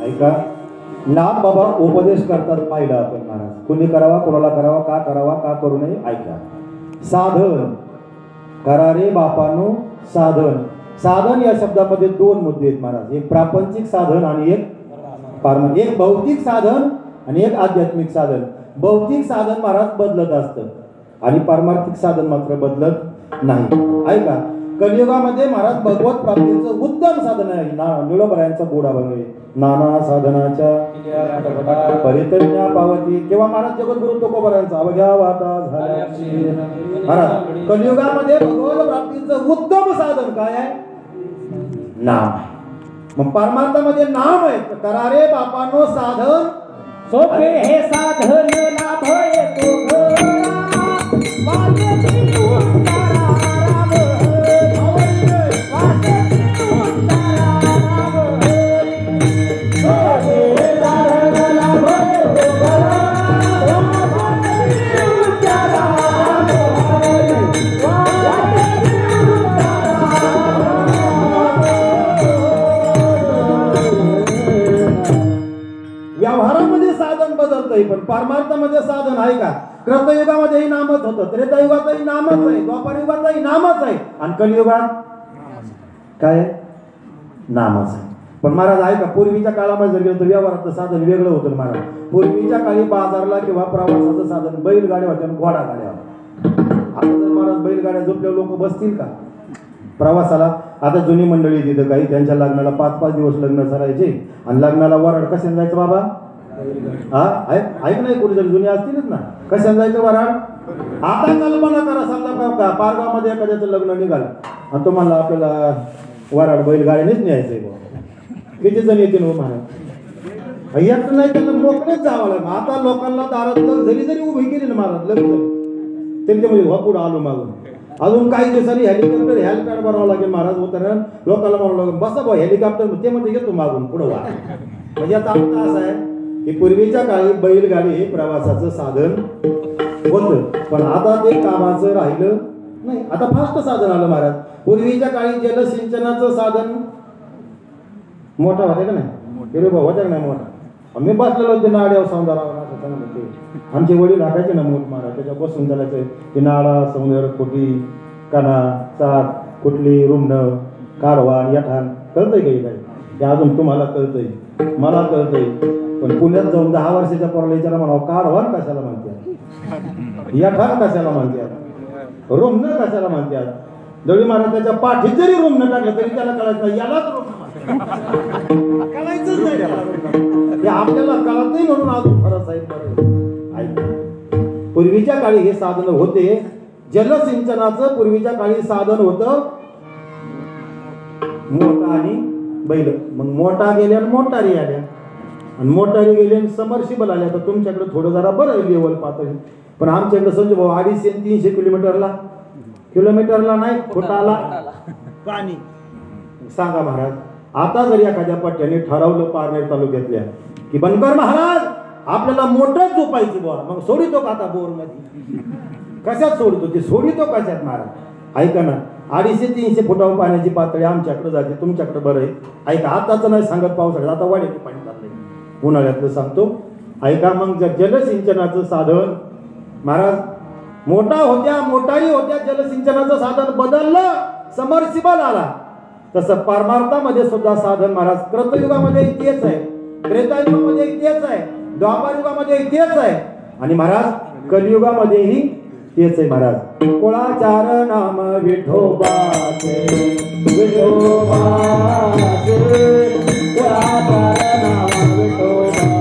ऐका, नाथ बाबा उपदेश करतात पाहिलं आपण महाराज. कुणी करावा, कोणाला करावा, का करू नये. ऐका, साधन करा रे बापानो साधन. साधन या शब्दामध्ये दोन मुद्दे आहेत महाराज. एक प्रापंचिक साधन आणि एक पारमार्थिक. एक भौतिक साधन आणि एक आध्यात्मिक साधन. भौतिक साधन महाराज बदलत असतं आणि पारमार्थिक साधन मात्र बदलत नाही. ऐका, कलियुगामध्ये महाराज भगवत प्राप्तीचं उत्तम साधन आहे. निळोबरायांचा गोड अभंग आहे. नाना साधनाच्या परितज्ञा पावती. किंवा महाराज जगद्गुरु तुकोबरायांचा अवघ्या वाटा झाल्या. महाराज कलियुगामध्ये भगवत प्राप्तीचं उत्तम साधन काय आहे? नाम. मग परमार्थामध्ये नाम आहे. करा रे बापानो साधन सोपे हे साधन लाभ येतो व्यवहारामध्ये साधन बदलतंय पण परमार्थामध्ये साधन आहे का? कृतयुगामध्येही नामच होतं, त्रेतायुगातही नामच आहे, द्वापारयुगातही नामच आहे आणि कलियुगात काय नामच आहे. पण महाराज आहे का, पूर्वीच्या काळामध्ये जर गेलं तर व्यवहाराचं साधन वेगळं होतं महाराज. पूर्वीच्या काळी बाजारला किंवा प्रवासाचं साधन बैलगाड्या होत्या आणि घोडागाड्या होत्या. आता जर महाराज बैलगाड्या झोपल्यावर लोक बसतील का प्रवासाला? आता जुनी मंडळी तिथं काही त्यांच्या लग्नाला 5-5 दिवस लग्न करायचे आणि लग्नाला वराड कशाने जायचं बाबा? हा ऐक नाही, कुठे जरी जुनी असतीलच ना, कशाने जायचं वराड? आता कल्पना करा, समजा पारगावमध्ये एखाद्याचं लग्न निघालं आणि तुम्हाला आपल्याला वराड बैलगाड्यानेच न्यायचंय. किती जण येतील हो महाराज? एक नाही त्यांना मोकळेच जावं लागलं. आता लोकांना दारात जरी उभी केली ना महाराज लग्न तरी ते म्हणजे पुढं आलो मागून. अजून काही दिवसांनी हेलिकॉप्टर बनावं लागेल महाराज. उतरण लोकांना म्हणावं लागेल बसा भाऊ हेलिकॉप्टर, ते म्हणजे घेतो मागून पुढं वा. म्हणजे याचा अर्थ असा आहे की पूर्वीच्या काळी बैलगाडी हे प्रवासाचं साधन होतं पण आता ते कामाचं राहिलं नाही. आता फास्ट साधन आलं महाराज. पूर्वीच्या काळी जलसिंचनाचं साधन मोठा होता का नाही? भाऊ होता का नाही मोठा? मी बसलेलो ते नाड्यावर सौंदर्यावर असं चांगलं ते आमचे वडील राखायचे ना मोठ महाराज. त्याच्या बसून चालायचं ते नाळा सौंदर्य कोटी काना चाक कुठली रुमणं कारवा यठान कळतंय काही काही ते अजून तुम्हाला कळतंय, मला कळतंय. पण पुण्यात जाऊन 10 वर्षाच्या पोराला विचारा म्हणावं कारवान कशाला म्हणतात, यठान कशाला म्हणतात, रुमणं कशाला म्हणतात. दळी महाराज त्याच्या पाठीत जरी रुमणं टाकलं तरी त्याला कळायचं नाही यालाच रुमणं कळायचंच नाही त्याला. हे आपल्याला कळत नाही म्हणून अजून खरंच आहे. पूर्वीच्या काळी हे साधन होते. जलसिंचनाचं पूर्वीच्या काळी साधन होतं मोठा आणि बैल. मग मोठा गेल्या आणि मोटारी आल्या आणि मोटारी गेले आणि समर्शिबल आल्या. तर तुमच्याकडे थोडं जरा बरं लेवल पातळी. पण आमच्याकडे संजू भाऊ 250-300 किलोमीटरला नाही फुटाला पाणी. सांगा महाराज, आता जर एखाद्या पट्ट्याने ठरवलं पारनेर तालुक्यातल्या की बनकर महाराज आपल्याला मोटरच झोपायची बोर, मग सोडितो का आता बोर मध्ये? कशात सोडतो ते? सोडितो कशात महाराज? ऐका ना, 250-300 फुटावर पाण्याची पातळी आमच्याकडे जाते, तुमच्याकडे बरं आहे. ऐका, आताच नाही सांगत पावसाळ्यात, आता वाड्याचे पाणी चाललंय, उन्हाळ्यातलं सांगतो. ऐका, मग जलसिंचनाचं साधन महाराज मोठा होत्या मोटारी होत्या, जलसिंचनाचं साधन बदललं, समर्सिबल आला. तसं परमार्थामध्ये सुद्धा साधन महाराज कृतयुगामध्ये तेच आहे, त्रेतायुगामध्ये तेच आहे, द्वापारयुगामध्ये तेच आहे आणि महाराज कलियुगामध्येही तेच आहे महाराज. कुळाचार नाम विठोबाचे, विठोबाचे कुळाचार नाम विठोबाचे,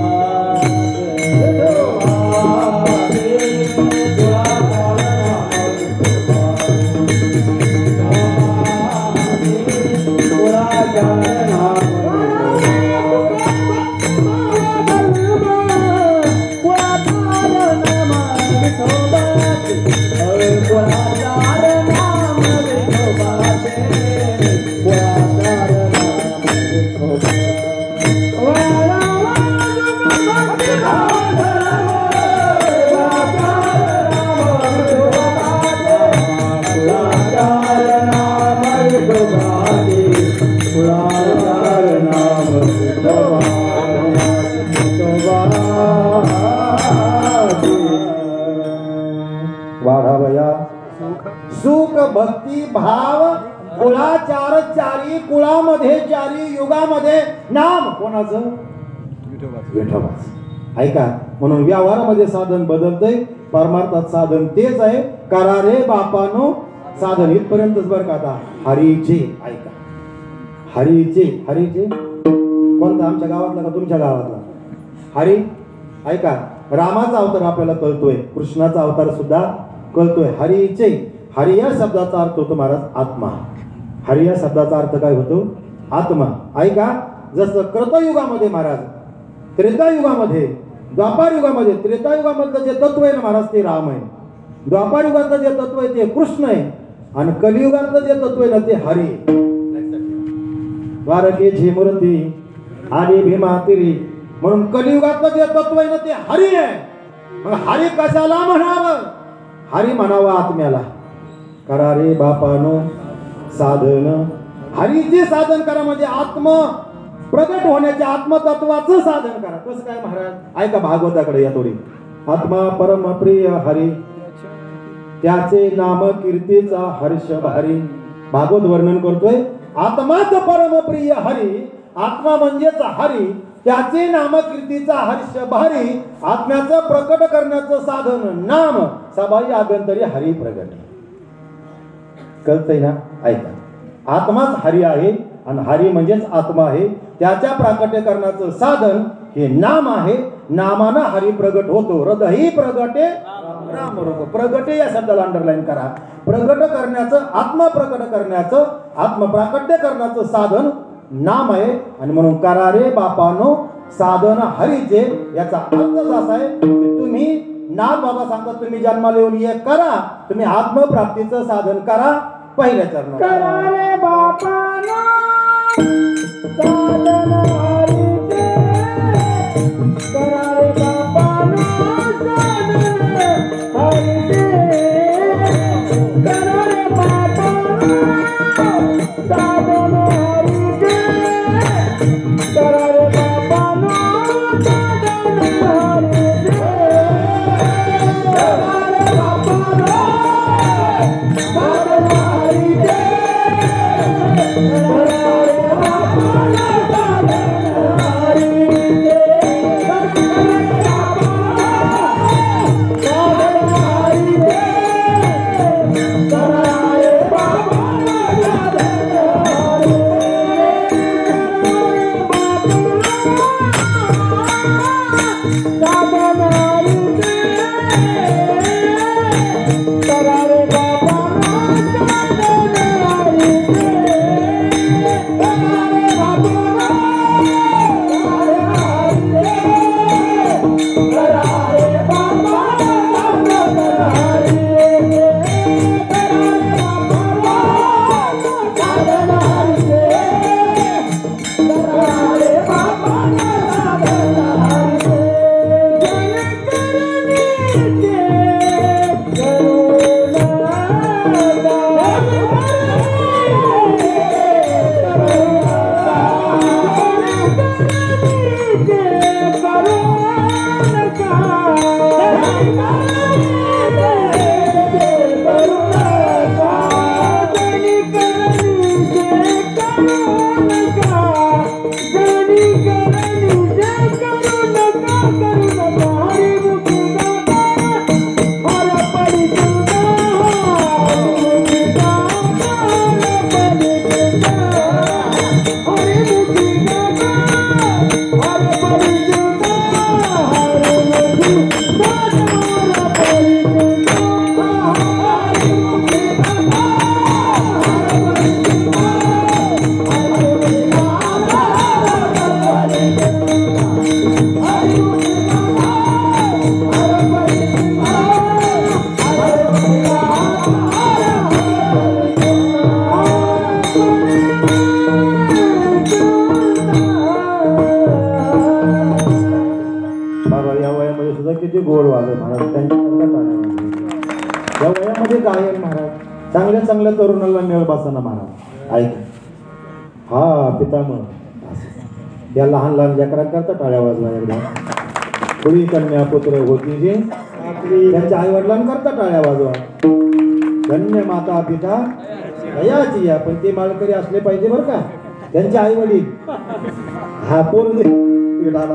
भक्ती भाव कुळाचार चारी कुळामध्ये चारी युगामध्ये नाम कोणाचं विठोबाचं ऐका म्हणून व्यवहारामध्ये साधन बदलतंय परमार्थात साधन तेच आहे करा रे बापानो साधन इथपर्यंतच बरं का आता हरीचे ऐका हरीचे कोणता आमच्या गावातला का तुमच्या गावातला हरी ऐका रामाचा अवतार आपल्याला कळतोय कृष्णाचा अवतार सुद्धा कळतोय हरीचे हरी या शब्दाचा अर्थ होतो महाराज आत्मा हरी या शब्दाचा अर्थ काय होतो आत्मा ऐका जसं कृतयुगामध्ये महाराज त्रेतायुगामध्ये द्वापार युगामध्ये त्रेतायुगामधलं जे तत्व आहे ना महाराज ते राम आहे द्वापार युगातलं जे तत्व आहे ते कृष्ण आहे आणि कलियुगातलं जे तत्व आहे ना ते हरी द्वारकेची मूर्ती आणि भीमातिरी म्हणून कलियुगातलं जे तत्व आहे ना ते हरी आहे मग हरी कशाला म्हणावं हरी म्हणावं आत्म्याला करा रे बापानो साधन हरीचे साधन करा म्हणजे आत्म प्रगट होण्याच्या आत्मतत्वाचं साधन करा कसं काय महाराज ऐका भागवताकडे या थोडी आत्मा परम प्रिय हरी त्याचे नाम कीर्तीचा हर्ष भारी भागवत वर्णन करतोय आत्माच परम प्रिय हरी आत्मा म्हणजेच हरी त्याचे नाम कीर्तीचा हर्ष भारी आत्म्याचं प्रकट करण्याचं साधन नाम सबाई आगंतरी हरी प्रगट कळतंय ना ऐका आत्माच हरी आहे आणि हरी म्हणजेच आत्मा आहे त्याच्या प्राकट्य करण्याचं साधन हे नाम आहे नामानं हरी प्रगट होतो हृदयी प्रगटे राम रूप प्रगटे या शब्दाला अंडरलाईन करा प्रगट करण्याचं आत्मा प्रकट करण्याचं आत्मप्राकट्य करण्याचं साधन नाम आहे आणि म्हणून करा रे बापानो साधन हरीचे याचा अर्थ असा आहे की तुम्ही नाथ बाबा सांगतात तुम्ही जन्माला येऊन हे करा तुम्ही आत्मप्राप्तीचं साधन करा पहिल्या चरणात करा रे बापानो साधन हरीचे करा रे बापानो साधन हरीचे करा रे बापानो साधन हरीचे करा रे बापानो साधन हरीचे करा रे बापानो साधन हरीचे चांगल्या तरुणाला मेळ बसाना महाराज ऐक हा पितामह या लहान लहान लेकरांकरता टाळ्या वाजवा एकदा कुळी कन्या पुत्र होती जी त्यांच्या आई वडिलांकरता टाळ्या वाजवा धन्य माता पिता याची या पण ते मालकरी असले पाहिजे बरं का, त्यांचे आई वडील. हा पोर दे विठाला.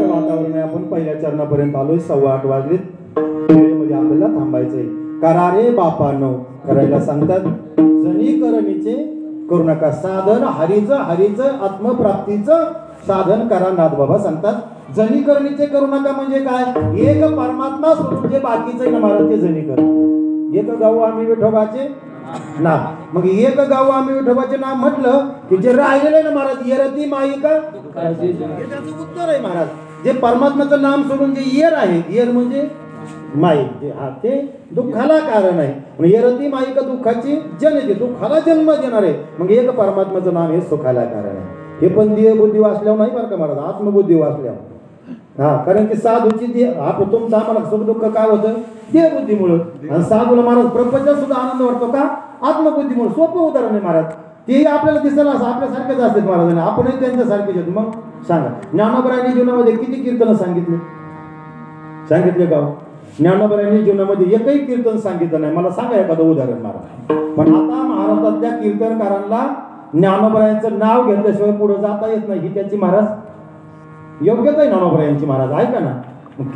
वातावरण आहे. आपण पहिल्या चरणापर्यंत आलोय. 8:15 वाजलेत. वेळेमध्ये आपल्याला थांबायचंय. करा रे बापानो करायला सांगतात. जनीकरणीचे करू नका साधन, हरीचं आत्मप्राप्तीचं साधन करा नाथबाबा सांगतात. जनीकरणीचे करू नका म्हणजे काय, एक परमात्मा सोडून जे बाकीचे ना महाराज ते जनीकरण. एक गाऊ आम्ही विठोबाचे नाम, मग एक गाऊ आम्ही विठोबाचे नाम म्हटलं की जे राहिलेलं ना महाराज येरती माईका, हे त्याचं उत्तर आहे महाराज. जे परमात्म्याचं नाम सोडून जे येर आहे, येर म्हणजे माई, हा ते दुःखाला कारण आहे. येरती माईका दुःखाची जनते, दुःखाला जन्म देणार आहे. मग एक परमात्म्याचं नाम हे सुखाला कारण आहे. हे पण देह बुद्धी वाचल्यावर नाही बरं का महाराज, आत्मबुद्धी वाचल्यावर. हा कारण की साधूची तुमचं आम्हाला सुख दुःख काय होतं देहबुद्धीमुळं, आणि साधूला महाराज प्रपंचात सुद्धा आनंद वाटतो का आत्मबुद्धीमुळे. सोपं उदाहरण आहे महाराज. तेही आपल्याला दिसेल असं आपल्यासारखेच असतात महाराजांनी, आपणही त्यांच्यासारखेच आहेत. मग सांगा ज्ञानोबरायांनी जीवनामध्ये किती कीर्तन सांगितले का? ज्ञानोबरायांनी जीवनामध्ये एकही कीर्तन सांगितलं नाही. मला सांगा एखादं उदाहरण महाराज. पण आता महाराष्ट्रातल्या कीर्तनकारांना ज्ञानोबरायांचं नाव घेतल्याशिवाय पुढे जाता येत नाही. ही त्याची महाराज योग्यता आहे ज्ञानोबरायांची महाराज. ऐका ना,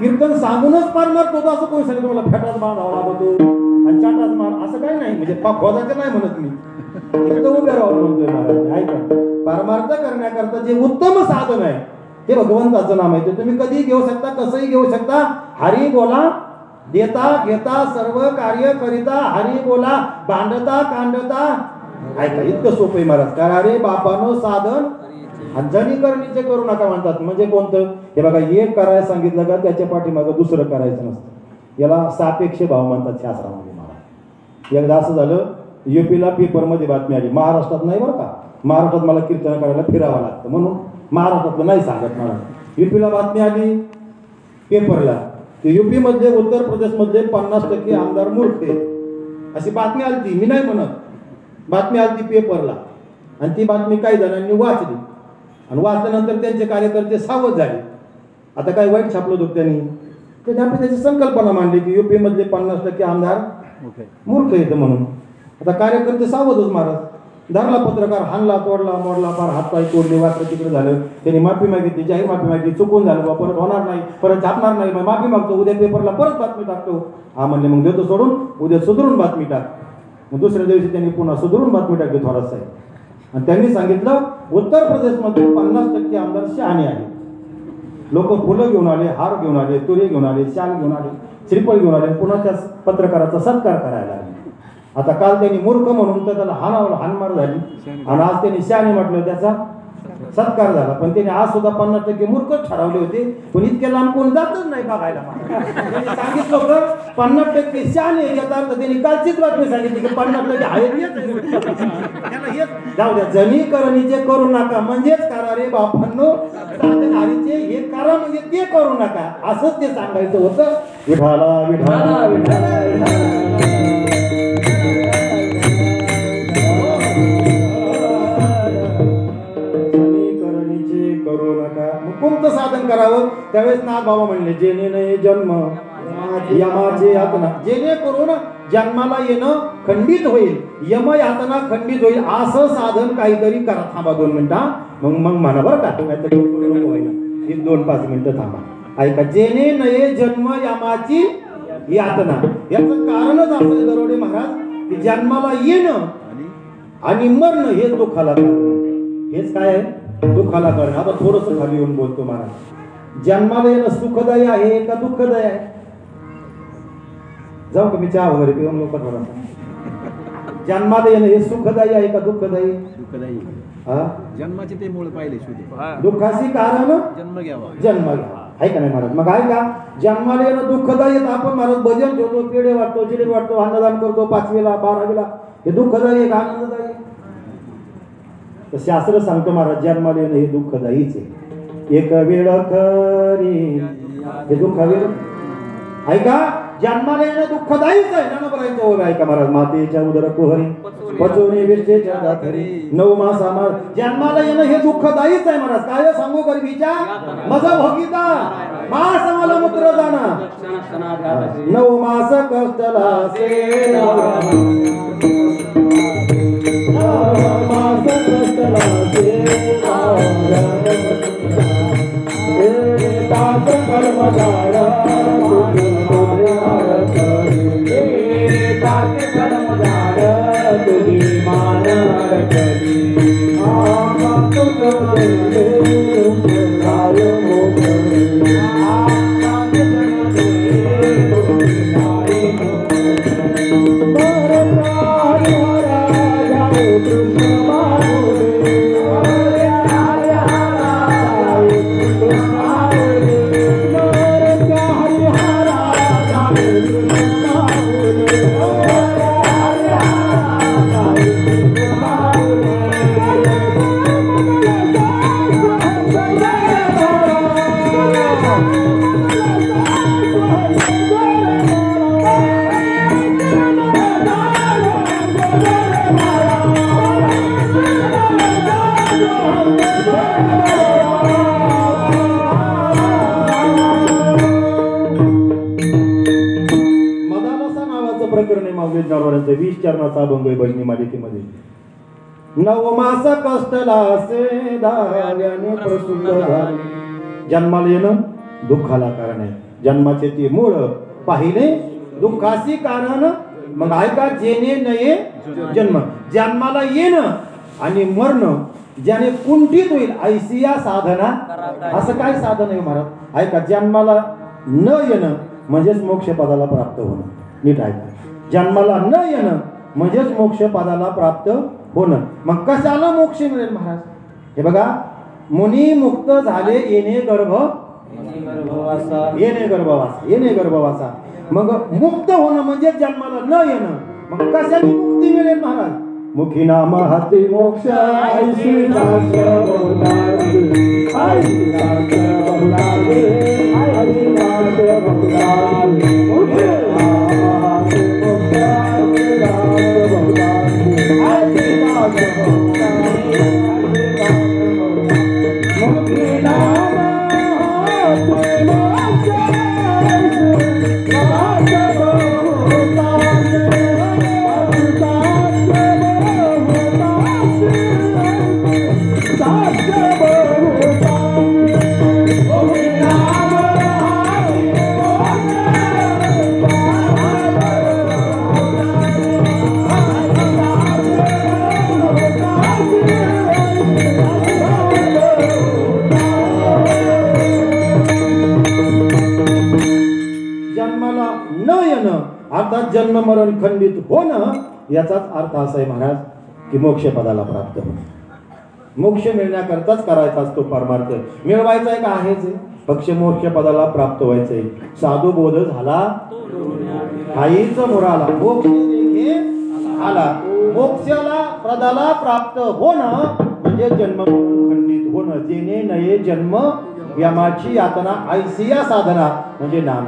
कीर्तन सांगूनच पार मरतो असं कोणी सांगितलं तुम्हाला? फेटाच बांधावा लागतो आणि चाटाच मार असं काही नाही. म्हणजे खोदाचं नाही म्हणत मी, कीर्तन उभे राहावं म्हणतोय महाराज. ऐका, परमार्थ करण्याकरता जे उत्तम साधन आहे ते भगवंताचं नाम आहे. ते तुम्ही कधी घेऊ शकता, कसंही घेऊ शकता. हरी बोला, देता घेता सर्व कार्य करिता हरी बोला, भांडता कांडता. ऐका इतकं सोपं आहे महाराज. करा रे बापानो साधन, जनीकरणीचे करू नका म्हणतात. म्हणजे कोणतं? हे बघा, एक करायला सांगितलं का त्याच्या पाठीमागं दुसरं करायचं नसतं. याला सापेक्ष भाव म्हणतात शास्त्रामध्ये महाराज. एकदा असं झालं, UPला पेपरमध्ये बातमी आली, महाराष्ट्रात नाही बरं का. महाराष्ट्रात मला कीर्तन करायला फिरावं लागतं म्हणून महाराष्ट्रातलं नाही सांगत मला. UPला बातमी आली पेपरला की UP मध्ये उत्तर प्रदेशमध्ये 50% आमदार मूर्ख आहेत अशी बातमी आली. ती मी नाही म्हणत, बातमी आली पेपरला. आणि ती बातमी काही जणांनी वाचली आणि वाचल्यानंतर त्यांचे कार्यकर्ते सावध झाले. आता काय वाईट छापलं होतं त्यांनी, आपण त्याची संकल्पना मांडली की UP मधले 50% आमदार मूर्ख येतं म्हणून. आता कार्यकर्ते सावधच महाराज. धरला पत्रकार, हाणला तोडला मोडला, फार हातपाय तोडले, वाचलं तिकडे झालं. त्यांनी माफी मागितली, जाहीर माफी मागितली, चुकून झालं बा, परत होणार नाही, परत छापणार नाही, माफी मागतो, उद्या पेपरला परत बातमी टाकतो. हा म्हणले मग देतो सोडून, उद्या सुधरून बातमी टाक. मग दुसऱ्या दिवशी त्यांनी पुन्हा सुधरून बातमी टाकली थोरात साहेब. आणि त्यांनी सांगितलं उत्तर प्रदेशमध्ये 50% आमदार शहाणे आहेत. लोक फुलं घेऊन आले, हार घेऊन आले, तुरे घेऊन आले, शाल घेऊन आले, श्रीफळ घेऊन आले, पुन्हा त्या पत्रकाराचा सत्कार करायला लागले. आता काल त्यांनी मूर्ख म्हणून तर त्याला हानमार झाली आणि आज त्यांनी शहाणे म्हटलं त्याचा सत्कार झाला. पण त्यांनी आज सुद्धा 50% मूर्खच ठरवले होते. पण इतक्या लांब कोण जातच नाही बघायला. त्यांनी सांगितलं होतं 50% शहाणे येतात. त्यांनी कालचीच बातमी सांगितली की 50% आहेत. जाऊ द्या, जनीकरणीचे करू नका म्हणजेच करा रे बापांनो हरीचे हे करा म्हणजे ते करू नका असंच ते सांगायचं होतं. विठाला विठाला विठाला. कोणतं साधन करावं? त्यावेळेस नाथ बाबा म्हणले जेणे नये जन्म यमाचे यातना, जेणेकरून जन्माला येणं खंडित होईल, यम यातना खंडित होईल असं साधन काहीतरी करा. थांबा 2 मिनिटं मग म्हणा बरं का. 2-5 मिनिटं थांबा. ऐका, जेणे नये जन्म यमाची यातना. याचं कारणच असं दरोडे महाराज की जन्माला येणं आणि मरणं हे दुःखाला कारण. हेच काय आहे? दुःखाला कारण. आता थोडंसं खाली येऊन बोलतो महाराज. जन्माला येणं सुखदायी आहे का दुःखदायी आहे? जाऊ का मी चहा वगैरे पिऊन लोक थोडासा. जन्माला येणं हे सुखदायी आहे का दुःखदायी? दुःखदायी. हा, जन्माचे ते मूळ पाहिले शुद्ध. दुःखाची कारण जन्म घ्यावा. जन्म घ्यावा आहे का नाही महाराज? मग आहे का जन्माला येणं दुःखदायी? आपण महाराज भजन ठेवतो, पेढे वाटतो, जिडे वाटतो, अन्नदान करतो 5वीला 12वीला, हे दुःखदायी आहे का आनंददायी? तर शास्त्र सांगतो महाराज जन्माला येणं हे दुःखदायीच आहे. एक वेळ खरी हे दुःख वेळ ऐका जन्माला येणं दुःखदायीच आहे ज्ञानोबरांचं ओघ ऐका महाराज मातेच्या उदर कुहरी पचवणी विरजेच्या दातरी 9 मास आम्हाला जन्माला येणं हे दुःखदायीच आहे महाराज काय सांगू गर्भीच्या मज भोगिता मास आम्हाला मूत्र जाणं 9 मास कष्टला से 9 मास कष्टला से तास कर्मधार माऊली ज्ञानोबरांचं 20 चरणाचा अभंग आहे भजनी मालिकेमध्ये 9 मास कष्टला से दार्याने प्रसूत झाले जन्माला येणं दुःखाला कारण आहे जन्माचे ते मूळ पाहिले दुःखाची कारण मग ऐका जेणे नये जन्म जन्माला येणं आणि मरण ज्याने कुंठित होईल ऐसी या साधना असं काय साधन आहे महाराज ऐका जन्माला न येणं म्हणजेच मोक्ष पदाला प्राप्त होणं नीट ऐका जन्माला न येणं म्हणजेच मोक्ष पदाला प्राप्त होणं मग कशाला मोक्ष मिळेल महाराज हे बघा मुनी मुक्त झाले येणे गर्भवासा मग मुक्त होणं म्हणजे जन्माला न येणं मग कशाने मुक्ती मिळेल महाराज मुखी नाम हाती मोक्ष ऐशी अर्थात जन्म मरण खंडित होणं याचाच अर्थ असा आहे महाराज की मोक्ष पदाला प्राप्त होणं मोक्ष मिळण्याकरताच करायचा असतो परमार्थ मिळवायचा आहे का आहेच पक्ष मोक्ष पदाला प्राप्त व्हायचंय साधू बोध झाला काहीच मुराला मोक्ष आला मोक्षाला पदाला प्राप्त होणं म्हणजे जन्म खंडित होणं जेणे नये जन्म यमाची यातना ऐसिया साधना म्हणजे नाम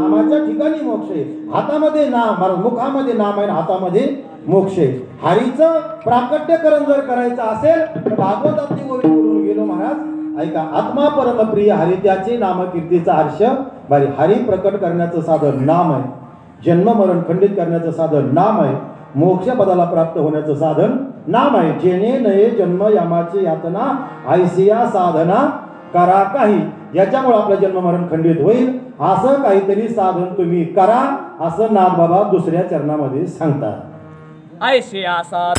नामाच्या ठिकाणी मोक्ष आहे हातामध्ये नाम मुखामध्ये नाम आहे हातामध्ये मोक्ष आहे हरीचं प्राकट्यकरण जर करायचं असेल तर भागवतातली गोष्ट बोलून गेलो महाराज ऐका आत्मा परमप्रिय हरी त्याचे नाम कीर्तीचा हर्ष भारी हरी प्रकट करण्याचं साधन नाम आहे जन्म मरण खंडित करण्याचं साधन नाम आहे मोक्ष पदाला प्राप्त होण्याचं साधन नाम आहे जेणे नये जन्म यमाची यातना ऐसिया साधना करा काही याच्यामुळे आपलं जन्म मरण खंडित होईल असं काहीतरी साधन तुम्ही करा असं नाथ बाबा दुसऱ्या चरणामध्ये सांगतात ऐशी आसा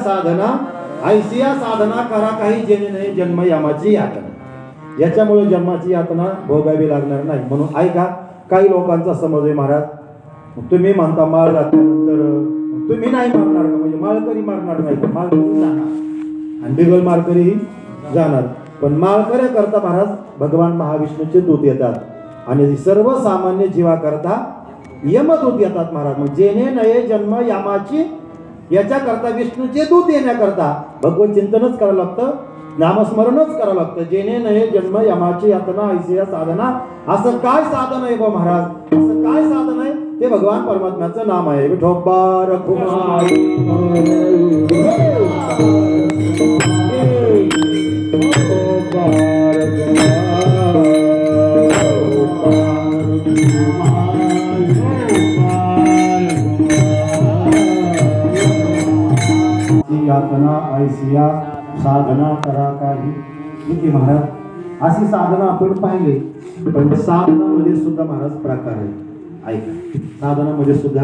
साधना ऐसिया साधना करा काही जेणे नाही जन्म यामाची यातना. याच्यामुळे जन्माची यातना भोगावी लागणार नाही. म्हणून ऐका, काही लोकांचा समज आहे महाराज, तुम्ही म्हणता माळ घातल्यानंतर तुम्ही नाही मारणार का, म्हणजे माळकरी मारणार नाही का, माळकरी जाणार आणि बिगल माळकरी जाणार. पण माळकरी करता महाराज भगवान महाविष्णूचे दूत येतात आणि सर्वसामान्य जीवा करता यमदूत येतात महाराज. मग जेणे नये जन्म यामाची याच्या करता विष्णूचे दूत येण्याकरता भगवत चिंतनच करावं लागतं, नामस्मरणच करावं लागतं. जेणे नये जन्म यमाची यातना ऐसिया साधना. असं काय साधन आहे बा महाराज, असं काय साधन आहे, ते भगवान परमात्म्याचं नाम आहे. विठोबा रखुमाई यातना ऐसिया साधना करा काही. ठीक आहे महाराज, अशी साधना आपण पाहिली. पण साधनामध्ये सुद्धा महाराज प्रकार आहे. ऐका, साधनामध्ये सुद्धा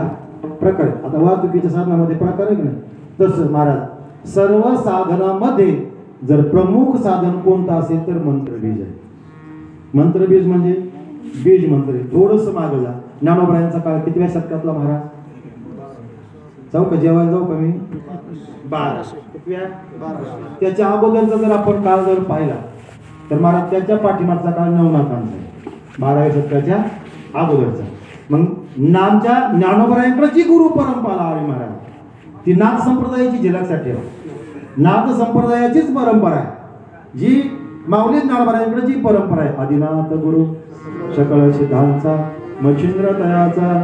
प्रकार आहे. आता वाहतुकीच्या साधनामध्ये प्रकार आहे की नाही, तसं महाराज सर्व साधनामध्ये जर प्रमुख साधन कोणतं असेल तर मंत्रबीज आहे. मंत्रबीज म्हणजे बीज मंत्र आहे. थोडंसं मागं जा, ज्ञानोबरायांचा काळ कितव्या शतकातला महाराज? जाऊ का जेवायला, जाऊ का मी? 12. त्याच्या अगोदरचा जर आपण काळ जर पाहिला तर महाराज त्याच्या पाठीमागचा काळ नवनाथांचा आहे, 12व्या शतकाच्या अगोदरचा. मग नामच्या ज्ञानोबरायांकडे जी गुरु परंपरा आली महाराज, ती नाथ संप्रदायाची जी लक्षात ठेवा, नाथ संप्रदायाचीच परंपरा आहे. जी माऊली ज्ञानोबरायांकडे जी परंपरा आहे, आदिनाथ गुरु सकळ सिद्धांचा मच्छिंद्र तयाचा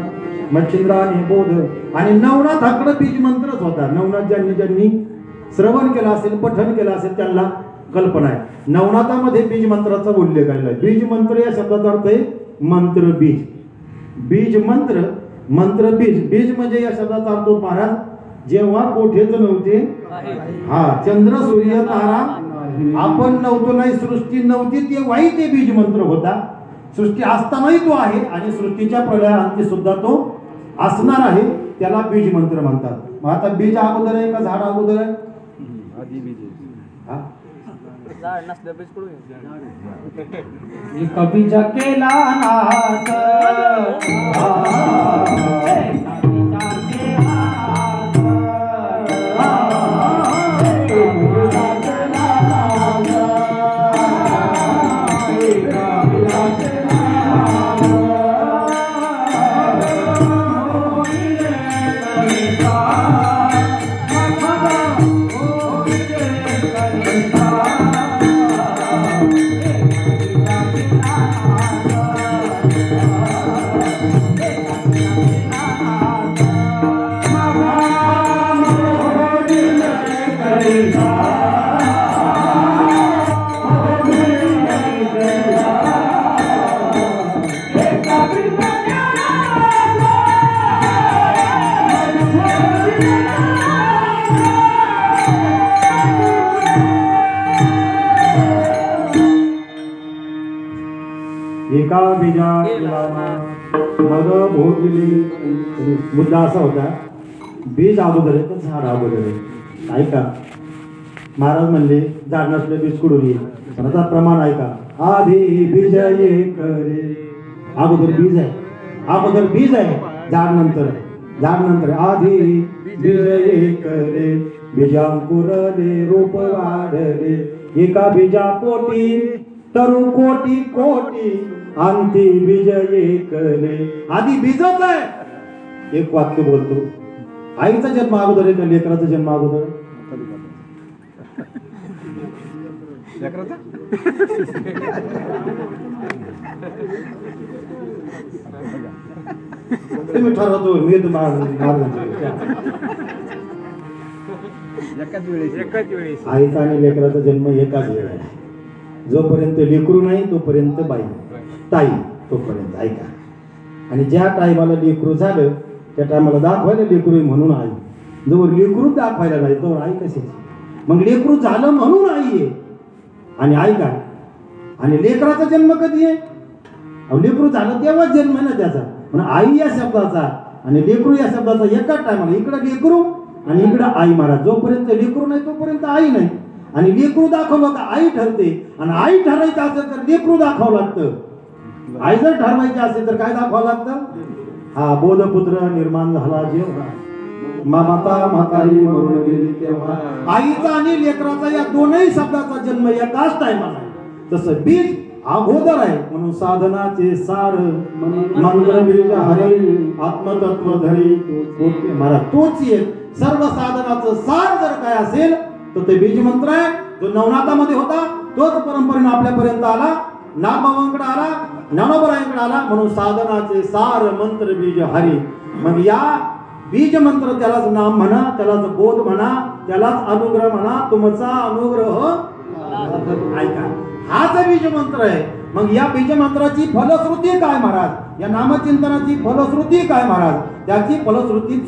मच्छिंद्राने बोध आणि नवनाथाकडे बीज मंत्रच होता. नवनाथ ज्यांनी श्रवण केला असेल, पठन केलं असेल, त्यांना कल्पना आहे. नवनाथामध्ये बीज मंत्राचा उल्लेख आलेला आहे. बीज मंत्र या शब्दाचा अर्थ आहे मंत्र बीज. बीज मंत्र, मंत्र बीज. बीज म्हणजे या शब्दाचा अर्थ महाराज जेव्हा कोठेच नव्हते, हा चंद्र सूर्य तारा आपण नव्हतो, नाही सृष्टी नव्हती, तेव्हाही ते बीज मंत्र होता. सृष्टी असतानाही तो आहे आणि सृष्टीच्या प्रलयाअंती सुद्धा तो असणार आहे. त्याला बीज मंत्र म्हणतात. मग आता बीज अगोदर आहे का झाड अगोदर आहे? झाड नसल्या बीज कुठून कबीजा केला नाथ एका बीजा मग भोगली. मुद्दा असा होता, बीज अगोदर आहे तर झाड अगोदर आहे. ऐका, महाराज म्हणले झाड नसलं बीज कुठून येईल. पण आता प्रमाण ऐका, आधी बीज एक रे, अगोदर बीज आहे, अगोदर बीज आहे, झाड नंतर आहे, झाड नंतर आहे. आधी बीज एक रे, बीजांकुरले रूप वाढले, एका बीजा पोटी तरु कोटी कोटी, अंती बीज एक रे. आधी बीजच आहे. एक वाक्य बोलतो, आईचा जन्म अगोदर आहे का लेकराचा जन्म अगोदर? तुम्ही ठरवतो, मी एकाच वेळेस आईचा आणि लेकराचा जन्म एकाच वेळेला आहे. जोपर्यंत लेकरू नाही तोपर्यंत बाई, ताई तोपर्यंत. ऐका, आणि ज्या टायमाला लेकरू झालं त्या टायमाला दाखवायला लेकरू म्हणून आई. जोवर लेकरू दाखवायला नाही तोवर आई कशाची? मग लेकरू झालं म्हणून आई आहे. आणि ऐका, आणि लेकराचा जन्म कधी आहे? लेकरू झालं तेव्हाच जन्म आहे ना त्याचा. पण आई या शब्दाचा आणि लेकरू या शब्दाचा एकाच टायमाला, इकडं लेकरू आणि इकडं आई महाराज. जोपर्यंत लेकरू नाही तोपर्यंत आई नाही. आणि लेकरू दाखवलं का आई ठरते. आणि आई ठरायचं असेल तर लेकरू दाखवावं लागतं. आई जर ठरवायची असेल तर काय दाखवावं लागतं. हा बोधपुत्र निर्माण झाला जेव्हा माता म्हातारी मरून गेली तेव्हा. आईचा आणि लेकराचा या दोनही शब्दाचा जन्म एकाच टायमाला आहे. तसं बीज अगोदर आहे म्हणून साधनाचे सार मंत्र बीज हरी आत्मतत्व धरी महाराज. तोच एक सर्व साधनाचं सार जर काय असेल तर ते बीज मंत्र आहे. जो नवनाथामध्ये होता तोच परंपरेने आपल्यापर्यंत आला. नागबाबांकडे आला, ज्ञानोबरायांकडे आला. म्हणून साधनाचे सार मंत्र बीज हरी. मग या बीज मंत्र त्यालाच नाम म्हणा, त्यालाच बोध म्हणा, त्यालाच अनुग्रह म्हणा. तुमचा अनुग्रह ऐका, हाच बीज मंत्र आहे. मग या बीज मंत्राची फलश्रुती काय महाराज. या नामचिंतनाची फलश्रुती काय महाराज. त्याची फलश्रुती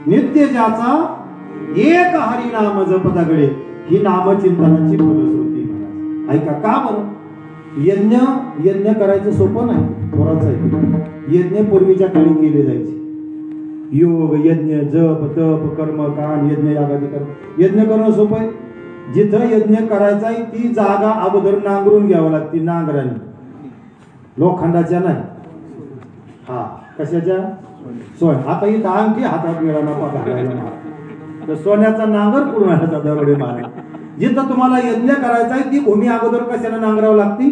नित्य ज्याचा एक हरिनाम जपताकडे ही नामचिंतनाची फलश्रुती महाराज. ऐका का बरं. यज्ञ करायचं सोपं नाही. थोराच आहे. यज्ञ पूर्वीच्या काळी केले जायचे. योग यज्ञ जप तप कर्म कांड यज्ञ यागादी कर्म. यज्ञ करणं सोपं आहे. जिथं यज्ञ करायचा आहे ती जागा अगोदर नांगरून घ्यावं लागते. नांगराने, लोखंडाच्या नाही. हा कशाच्या. आता ही अंगठी हातात मिळाला घालायला तर सोन्याचा नांगर पुरवण्याचा दरोडे मारे. जिथं तुम्हाला यज्ञ करायचा आहे ती भूमी अगोदर कशाने नांगरावं लागती.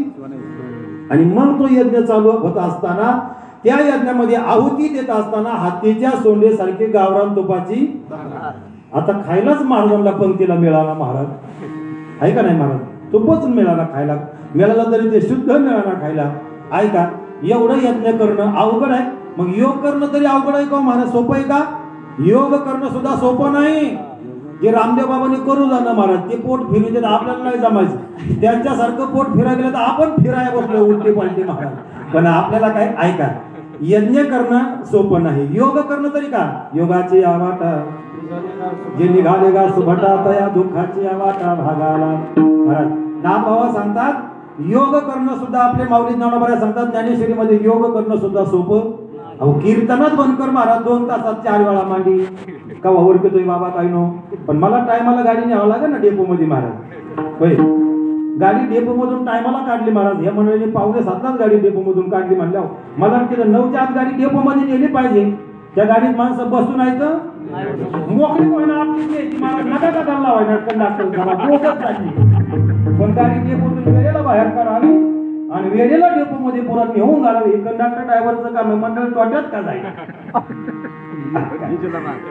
आणि मग तो यज्ञ चालू होत असताना त्या यज्ञामध्ये आहुती देत असताना हातीच्या सोंडेसारखी गावरान तुपाची. आता खायलाच महाराजांना पंक्तीला मिळाला महाराज. आहे का नाही महाराज. तुपच मिळाला खायला. मिळाला तरी ते शुद्ध मिळाला खायला. ऐका एवढं यज्ञ करणं अवघड आहे. मग योग करणं तरी अवघड आहे का महाराज. सोपं आहे का. योग करणं सुद्धा सोपं नाही. जे रामदेव बाबांनी करू जाणं महाराज ते पोट फिरू देत आपल्याला नाही जमायचं. त्यांच्यासारखं पोट फिरायला गेलं तर आपण फिरायला बसलो उलटे पालटे महाराज. पण आपल्याला काय. ऐका यज्ञ करणं सोपं नाही. योग करणं तरी का. योगाची आवाटा जे निघाले गा सुभटा तया दुःखाची आवाटा भागाला महाराज. नामबाबा सांगतात योग करणं सुद्धा आपले माऊली ज्ञानोबा सांगतात ज्ञानेश्वरीमध्ये योग करणं सुद्धा सोपं. अहो कीर्तनात बनकर महाराज 2 तासात 4 वेळा मांडी का ओळखतोय बाबा काही नो. पण मला टायमाला गाडी न्यावं लागेल ना डेपो मध्ये महाराज. होय गाडी डेपोमधून टायमाला काढली महाराज. या मंडळीने 6:45 गाडी डेपोमधून काढली म्हणल्यावर मला वाटतं 9च्या आत गाडी डेपोमध्ये नेली पाहिजे. त्या गाडीत माणसं बसून आहे तर मोकळी होईना आपली न्यायची महाराज. नका का चालला व्हायना कंडक्टर चालली पण गाडी डेपोतून वेळेला बाहेर काढावी आणि वेळेला डेपोमध्ये पुरात नेऊन घालावी. हे कंडक्टर ड्रायव्हरचं काम आहे. मंडळ तोट्यात का जाईल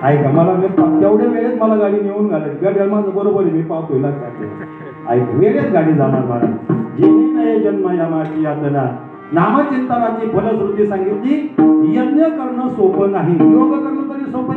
ऐका मला तेवढ्या वेळेत मला गाडी नेऊन घालायची. गाडी माझं बरोबर आहे मी पाहतोय लक्षात ऐक वेळेत गाडी जाणार महाराज. जे नाही जन्म यामाची यातना नामचिंतनाची फलश्रुती सांगितली. यज्ञ करणं सोपं नाही. योग करणं तरी सोपं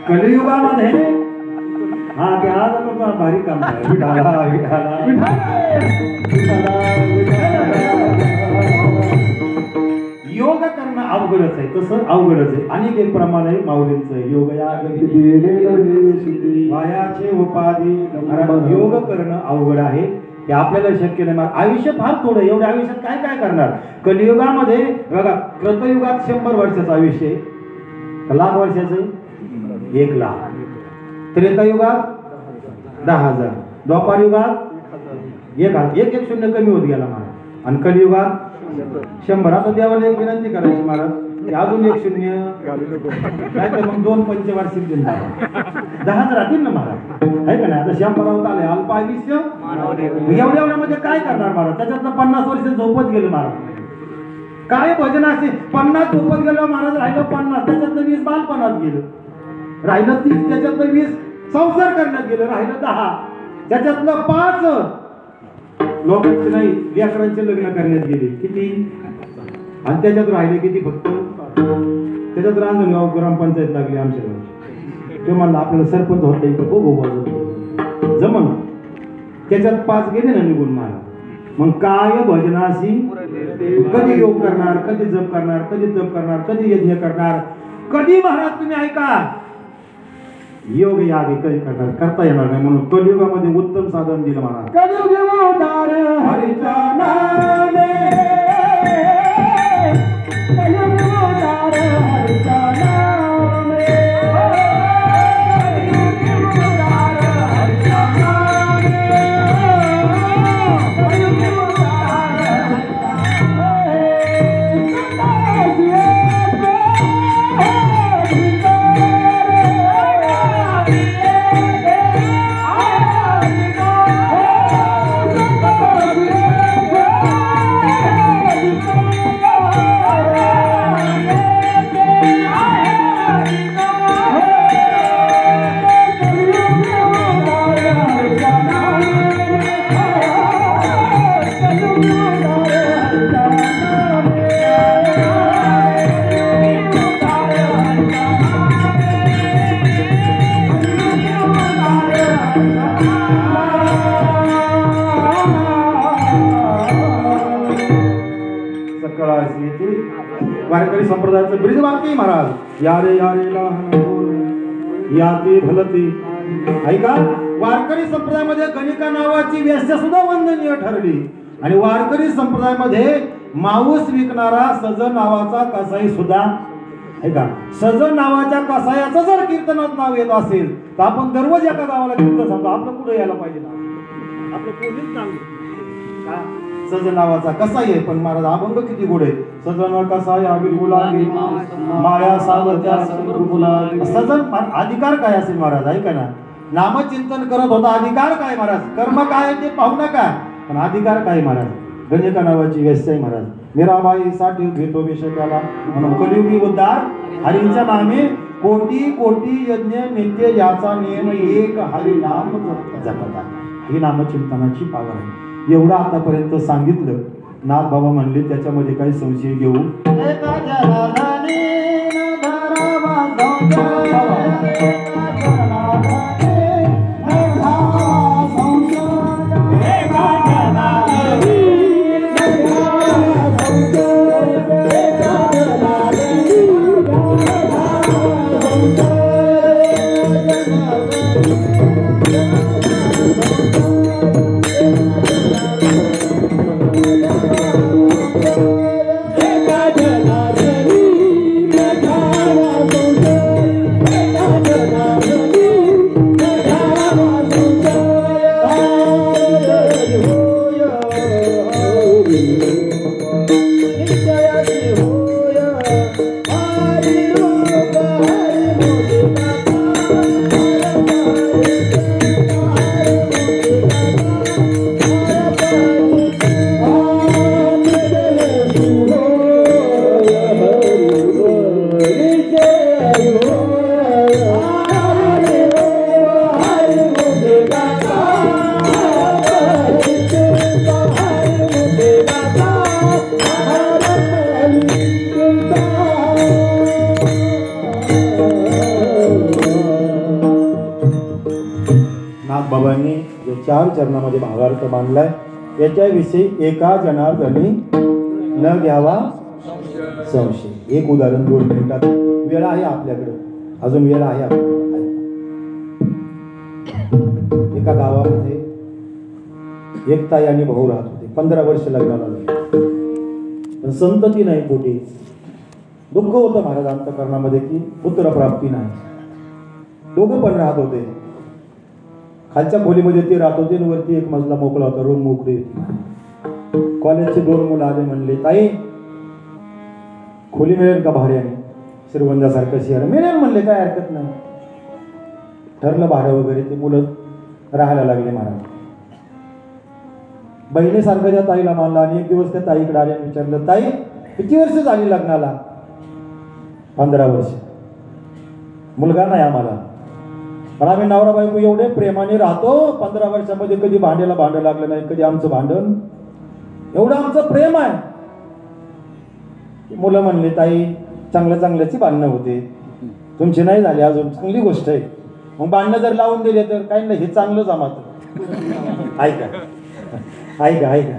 कलियुगामध्ये हा ते आज भारी काम आहे. विठाला विठाला योग करणं अवघडच आहे. तसं अवघडच आहे. अनेक एक प्रमाण आहे माऊलींचं. योग या वायाचे उपाधी योग करणं अवघड आहे. हे आपल्याला शक्य नाही. आयुष्य फार थोडं. एवढ्या आयुष्यात काय काय करणार. कलियुगामध्ये बघा कृतयुगात 100 वर्षाचं आयुष्य आहे. लाख वर्षाचं 1 लाख. त्रेतायुगात 10,000. द्वापार युगात 1,000. एक शून्य कमी होत गेला महाराज. आणि कलियुगात 100. आता देवाला एक विनंती करायची महाराज अजून 1 शून्य नाही तर मग 2 पंचवार्षिक दिन 10 राहतील ना महाराज आहे का नाही. आता 100 आले अल्प आयुष्य एवढ्यामध्ये काय करणार महाराज. त्याच्यातलं 50 वर्ष झोपत गेलं महाराज. काय भजन असे 50 झोपत गेलं महाराज. राहिलं 50. त्याच्यातलं 20 बालपणात गेलं. राहिलं 30. त्याच्यातलं 20 संसार करण्यात गेलं. राहिलं 10. त्याच्यातलं 5 लोकांचे नाही लेकरांचे लग्न करण्यात गेले. किती. आणि त्याच्यात राहिले किती फक्त. त्याच्यात रांजणगाव ग्रामपंचायत लागली आमच्या गावची. ते म्हणलं आपल्याला सरपंच होता इथं बघू जमन. त्याच्यात 5 गेले ना निघून महाराज. मग काय भजनाशी कधी योग करणार, कधी जप करणार, कधी तप करणार, कधी यज्ञ करणार, कधी महाराज तुम्ही ऐका योग याग कधी करणार. करता येणार नाही. म्हणून कलियुगामध्ये उत्तम साधन दिलं महाराज. कलियुग हरिचा नामे कलियुग हरिचा नामे वारकरी संप्रदायाचं ब्रिज वाक्य महाराज. यारे यारे लहान याते भलती. ऐका वारकरी संप्रदायामध्ये गणिका नावाची व्याख्या सुद्धा वंदनीय ठरली. आणि वारकरी संप्रदायामध्ये माऊस विकणारा सजन नावाचा कसाई सुद्धा ऐका. सजन नावाच्या कसायाचं जर कीर्तनात नाव येत असेल तर आपण दररोज एका गावाला कीर्तन सांगतो. आपलं पुढे यायला पाहिजे ना. आपलं कोणीच चांगलं सजन नावाचा कसाई आहे. पण महाराज अभंग किती गोड आहे. सजन कसाई आबी गुलाबी माळ्या सावरत्या सजन. अधिकार काय असेल महाराज ऐका ना. नामचिंतन करत होता. अधिकार काय महाराज. कर्म काय ते पाहू नका पण अधिकार काय महाराज. गणिका नावाची व्यवस्था आहे महाराज. मीराबाई साठी घेतो विषयाला म्हणून कलियुगी उद्धार हरींच्या नामे कोटी कोटी यज्ञ नित्य याचा नियम एक हरी नाम जपता. ही नामचिंतनाची पावर आहे. एवढं आतापर्यंत सांगितलं. नाथ बाबा म्हणले त्याच्यामध्ये काही संशय घेऊ ज्ञानोबाबांनी जे 4 चरणामध्ये भावार्थ मांडलाय याच्याविषयी एका जनार्दनी न घ्यावा संशय. एक उदाहरण 2 मिनिटात, वेळ आहे आपल्याकडे, अजून वेळ आहे आपल्याकडे. एका गावामध्ये एक ताई आणि भाऊ राहत होते. 15 वर्ष लग्नाला झाली, पण संतती नाही पोटी. दुःख होतं महाराज अंतःकरणामध्ये की पुत्र प्राप्ती नाही. दोघं पण राहत होते. खालच्या खोलीमध्ये ते राहत होते आणि वरती एक मजला मोकळा होता, रूम मोकळी होती. कॉलेजचे 2 मुलं आले, म्हणले ताई खोली मिळेल का भाड्याने? श्रीगोंद्यासारखं शहर मिळेल म्हणले, काय हरकत नाही. ठरलं भाडं वगैरे, ते मुलं राहायला लागले महाराज. बहिणीसारखं त्या ताईला मानला आणि एक दिवस त्या ताईकडे आले आणि विचारलं, ताई किती वर्ष झाली लग्नाला? 15 वर्ष. मुलगा नाही आम्हाला, पण आम्ही नवरा बायको एवढे प्रेमाने राहतो. 15 वर्षामध्ये कधी भांड्याला भांडं लागलं नाही, कधी आमचं भांडण, एवढं आमचं प्रेम आहे. मुलं म्हणले, ताई चांगल्याची भांडणं होते, तुमची नाही झाली अजून, चांगली गोष्ट आहे. मग भांडणं जर लावून दिले तर काही नाही, हे चांगलंच आम्हाला. ऐका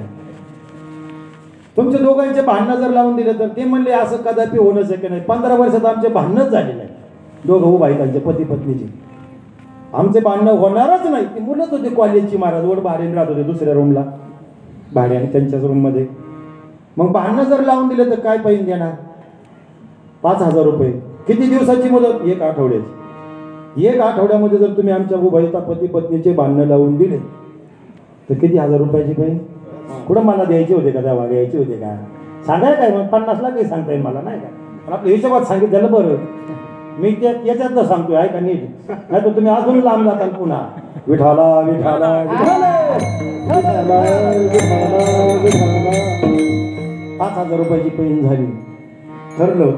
तुमच्या दोघांचे भांडणं जर लावून दिले तर? ते म्हणले असं कदापि होणं शक्य नाही. 15 वर्षात आमचे भांडणच झाले नाही. दोघं उभा आहेत त्यांचे पती पत्नीचे, आमचे भांडणं होणारच नाही. ते मुलंच होते कॉलेजची महाराज, वर भाड्याने राहत होते दुसऱ्या रूमला, भाड्याने त्यांच्याच रूममध्ये. मग भांडणं जर लावून दिले तर काय पैसे देणार? 5,000 रुपये. किती दिवसाची मुदत? 1 आठवड्याची. 1 आठवड्यामध्ये जर तुम्ही आमच्या उभयता पती पत्नीचे भांडणं लावून दिले तर किती 1,000 रुपयाची पैसे? कुठं मला द्यायचे होते का, तेव्हा घ्यायचे होते का? सांगाय काय मग 50 लाख काही सांगता येईल मला, नाही का? पण आपल्या हिशोबात सांगितलं बरं. मी याच्यातलं सांगतोय, ऐका नीट, नाही तर तुम्ही अजून लांब जाताल पुन्हा. विठाला विठाला विठाला 5,000 रुपयाची पैन झाली. ठरलं,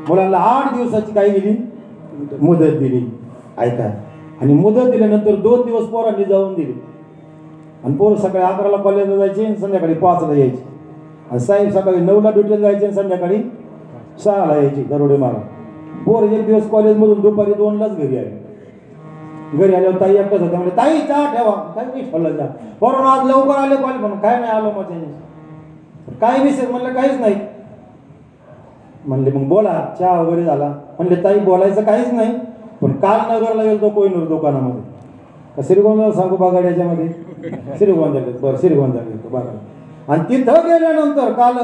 मुलांना 8 दिवसाची काय दिली? मुदत दिली. ऐका, आणि मुदत दिल्यानंतर 2 दिवस पोरांनी जाऊन दिली. आणि पोरं सकाळी 11ला कॉलेजला जायचे आणि संध्याकाळी 5ला यायचे. आणि साहेब सकाळी 9ला ड्युटीला जायचे आणि संध्याकाळी 6ला यायचे दरोडे मारा. पोर एक दिवस कॉलेजमधून दुपारी 2लाच घरी आले. घरी आल्यावर ताई एकटाच होत्या, म्हणजे ताई चहा ठेवा. काय नाही ठेवलं जा. पोरांना आज लवकर आले कॉलेज, म्हणून काय नाही आलो मग त्यांनी. काय विषय म्हणलं? काहीच नाही. म्हणले मग बोला, चहा वगैरे झाला. म्हणले ताई बोलायचं काहीच नाही, पण काल नगरला गेलो कोहिनूर दुकानामध्ये. श्रीगोंदा सांगू बघा याच्यामध्ये? श्रीगोंदा बरं, श्रीगोंदा गेलो बघा. आणि तिथं गेल्यानंतर काल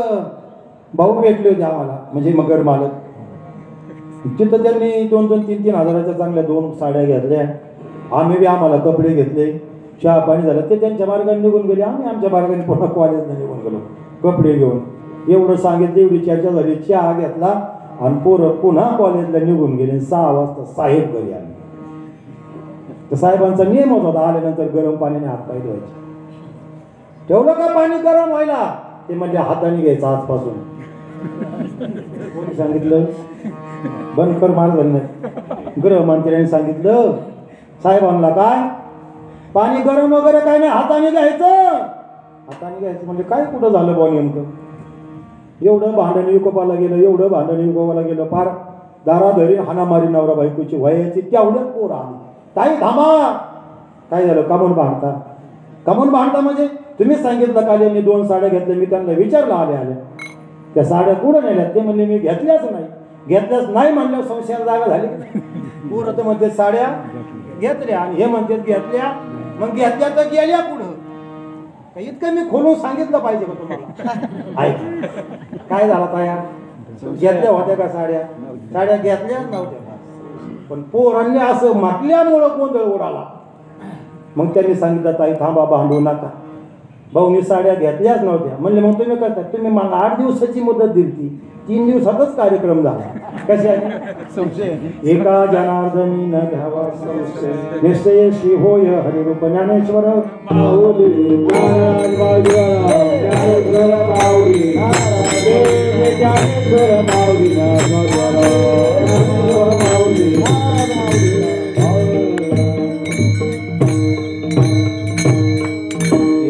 भाऊ भेटले होते आम्हाला, म्हणजे मगर मालक. तिथं त्यांनी 2-2, 3-3 हजाराच्या चांगल्या 2 साड्या घेतल्या. आम्ही बी आम्हाला कपडे घेतले, चहा पाणी झालं. ते त्यांच्या मार्गाने निघून गेले, आम्ही आमच्या मार्गाने पुन्हा कॉलेजला निघून गेलो कपडे घेऊन. एवढं सांगितलं, एवढी चर्चा झाली, चहा घेतला आणि पोरं पुन्हा कॉलेजला निघून गेले. 6 वाजता साहेब घरी आले. तर साहेबांचा नियमच होता, आल्यानंतर गरम पाण्याने हात पाय धुवायचे. ठेवलं का पाणी गरम व्हायला? ते म्हणजे हाताने घ्यायचं आजपासून. कोणी सांगितलं? बंद कर, मार झालं नाही. गृहमंत्र्यांनी सांगितलं साहेबांना, काय पाणी गरम वगैरे काय नाही, हाताने घ्यायचं. हाताने घ्यायचं म्हणजे काय? कुठं झालं बॉ नेमकं? एवढं भांडण विकोपाला गेलं, एवढं भांडण विकोपाला गेलं, फार दाराधरी हाणामारी नवरा बायकोची व्हायची. तेवढ्यात पोर आली, ताई थांबा. काय झालं? कामून भांडता? कामून भांडता म्हणजे? तुम्ही सांगितलं काल यांनी 2 साड्या घेतल्या. मी त्यांना विचारलं आल्या त्या साड्या कुठं नेल्या? ते म्हणले मी घेतल्याच नाही. घेतल्याच नाही म्हणल्यावर संशयाला जागा झाली. पोरं तर म्हणते साड्या घेतल्या आणि हे म्हणतात घेतल्या. मग घेतल्या तर गेल्या पुढं. इतकं मी खोलून सांगितलं पाहिजे का तुम्हाला? ऐक, काय झाला तयार? घेतल्या होत्या का साड्या? साड्या घेतल्याच नव्हत्या. पण पोरांनी असं म्हटल्यामुळं गोंधळ उडाला. मग त्यांनी सांगितलं ताई थांबा, भांडू नका. भाऊनी साड्या घेतल्याच नव्हत्या. म्हणले मग तुम्ही करता? तुम्ही मला 8 दिवसाची मुदत दिली, 3 दिवसातच कार्यक्रम झाला. कशाने? संशय. एका जनार्दनी न घ्यावा संशय, निश्चयशी होय हरिरूप ज्ञानेश्वर माऊली.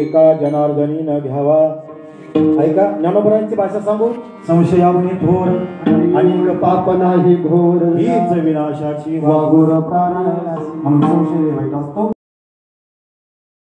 एका जनार्दनी न घ्यावा. ऐका, ज्ञानोबरांची भाषा सांगू. संशयामुळे थोर आणि पाप नाही घोर, हीच विनाशाची वाघोर प्राण. संशय वाईट असतो.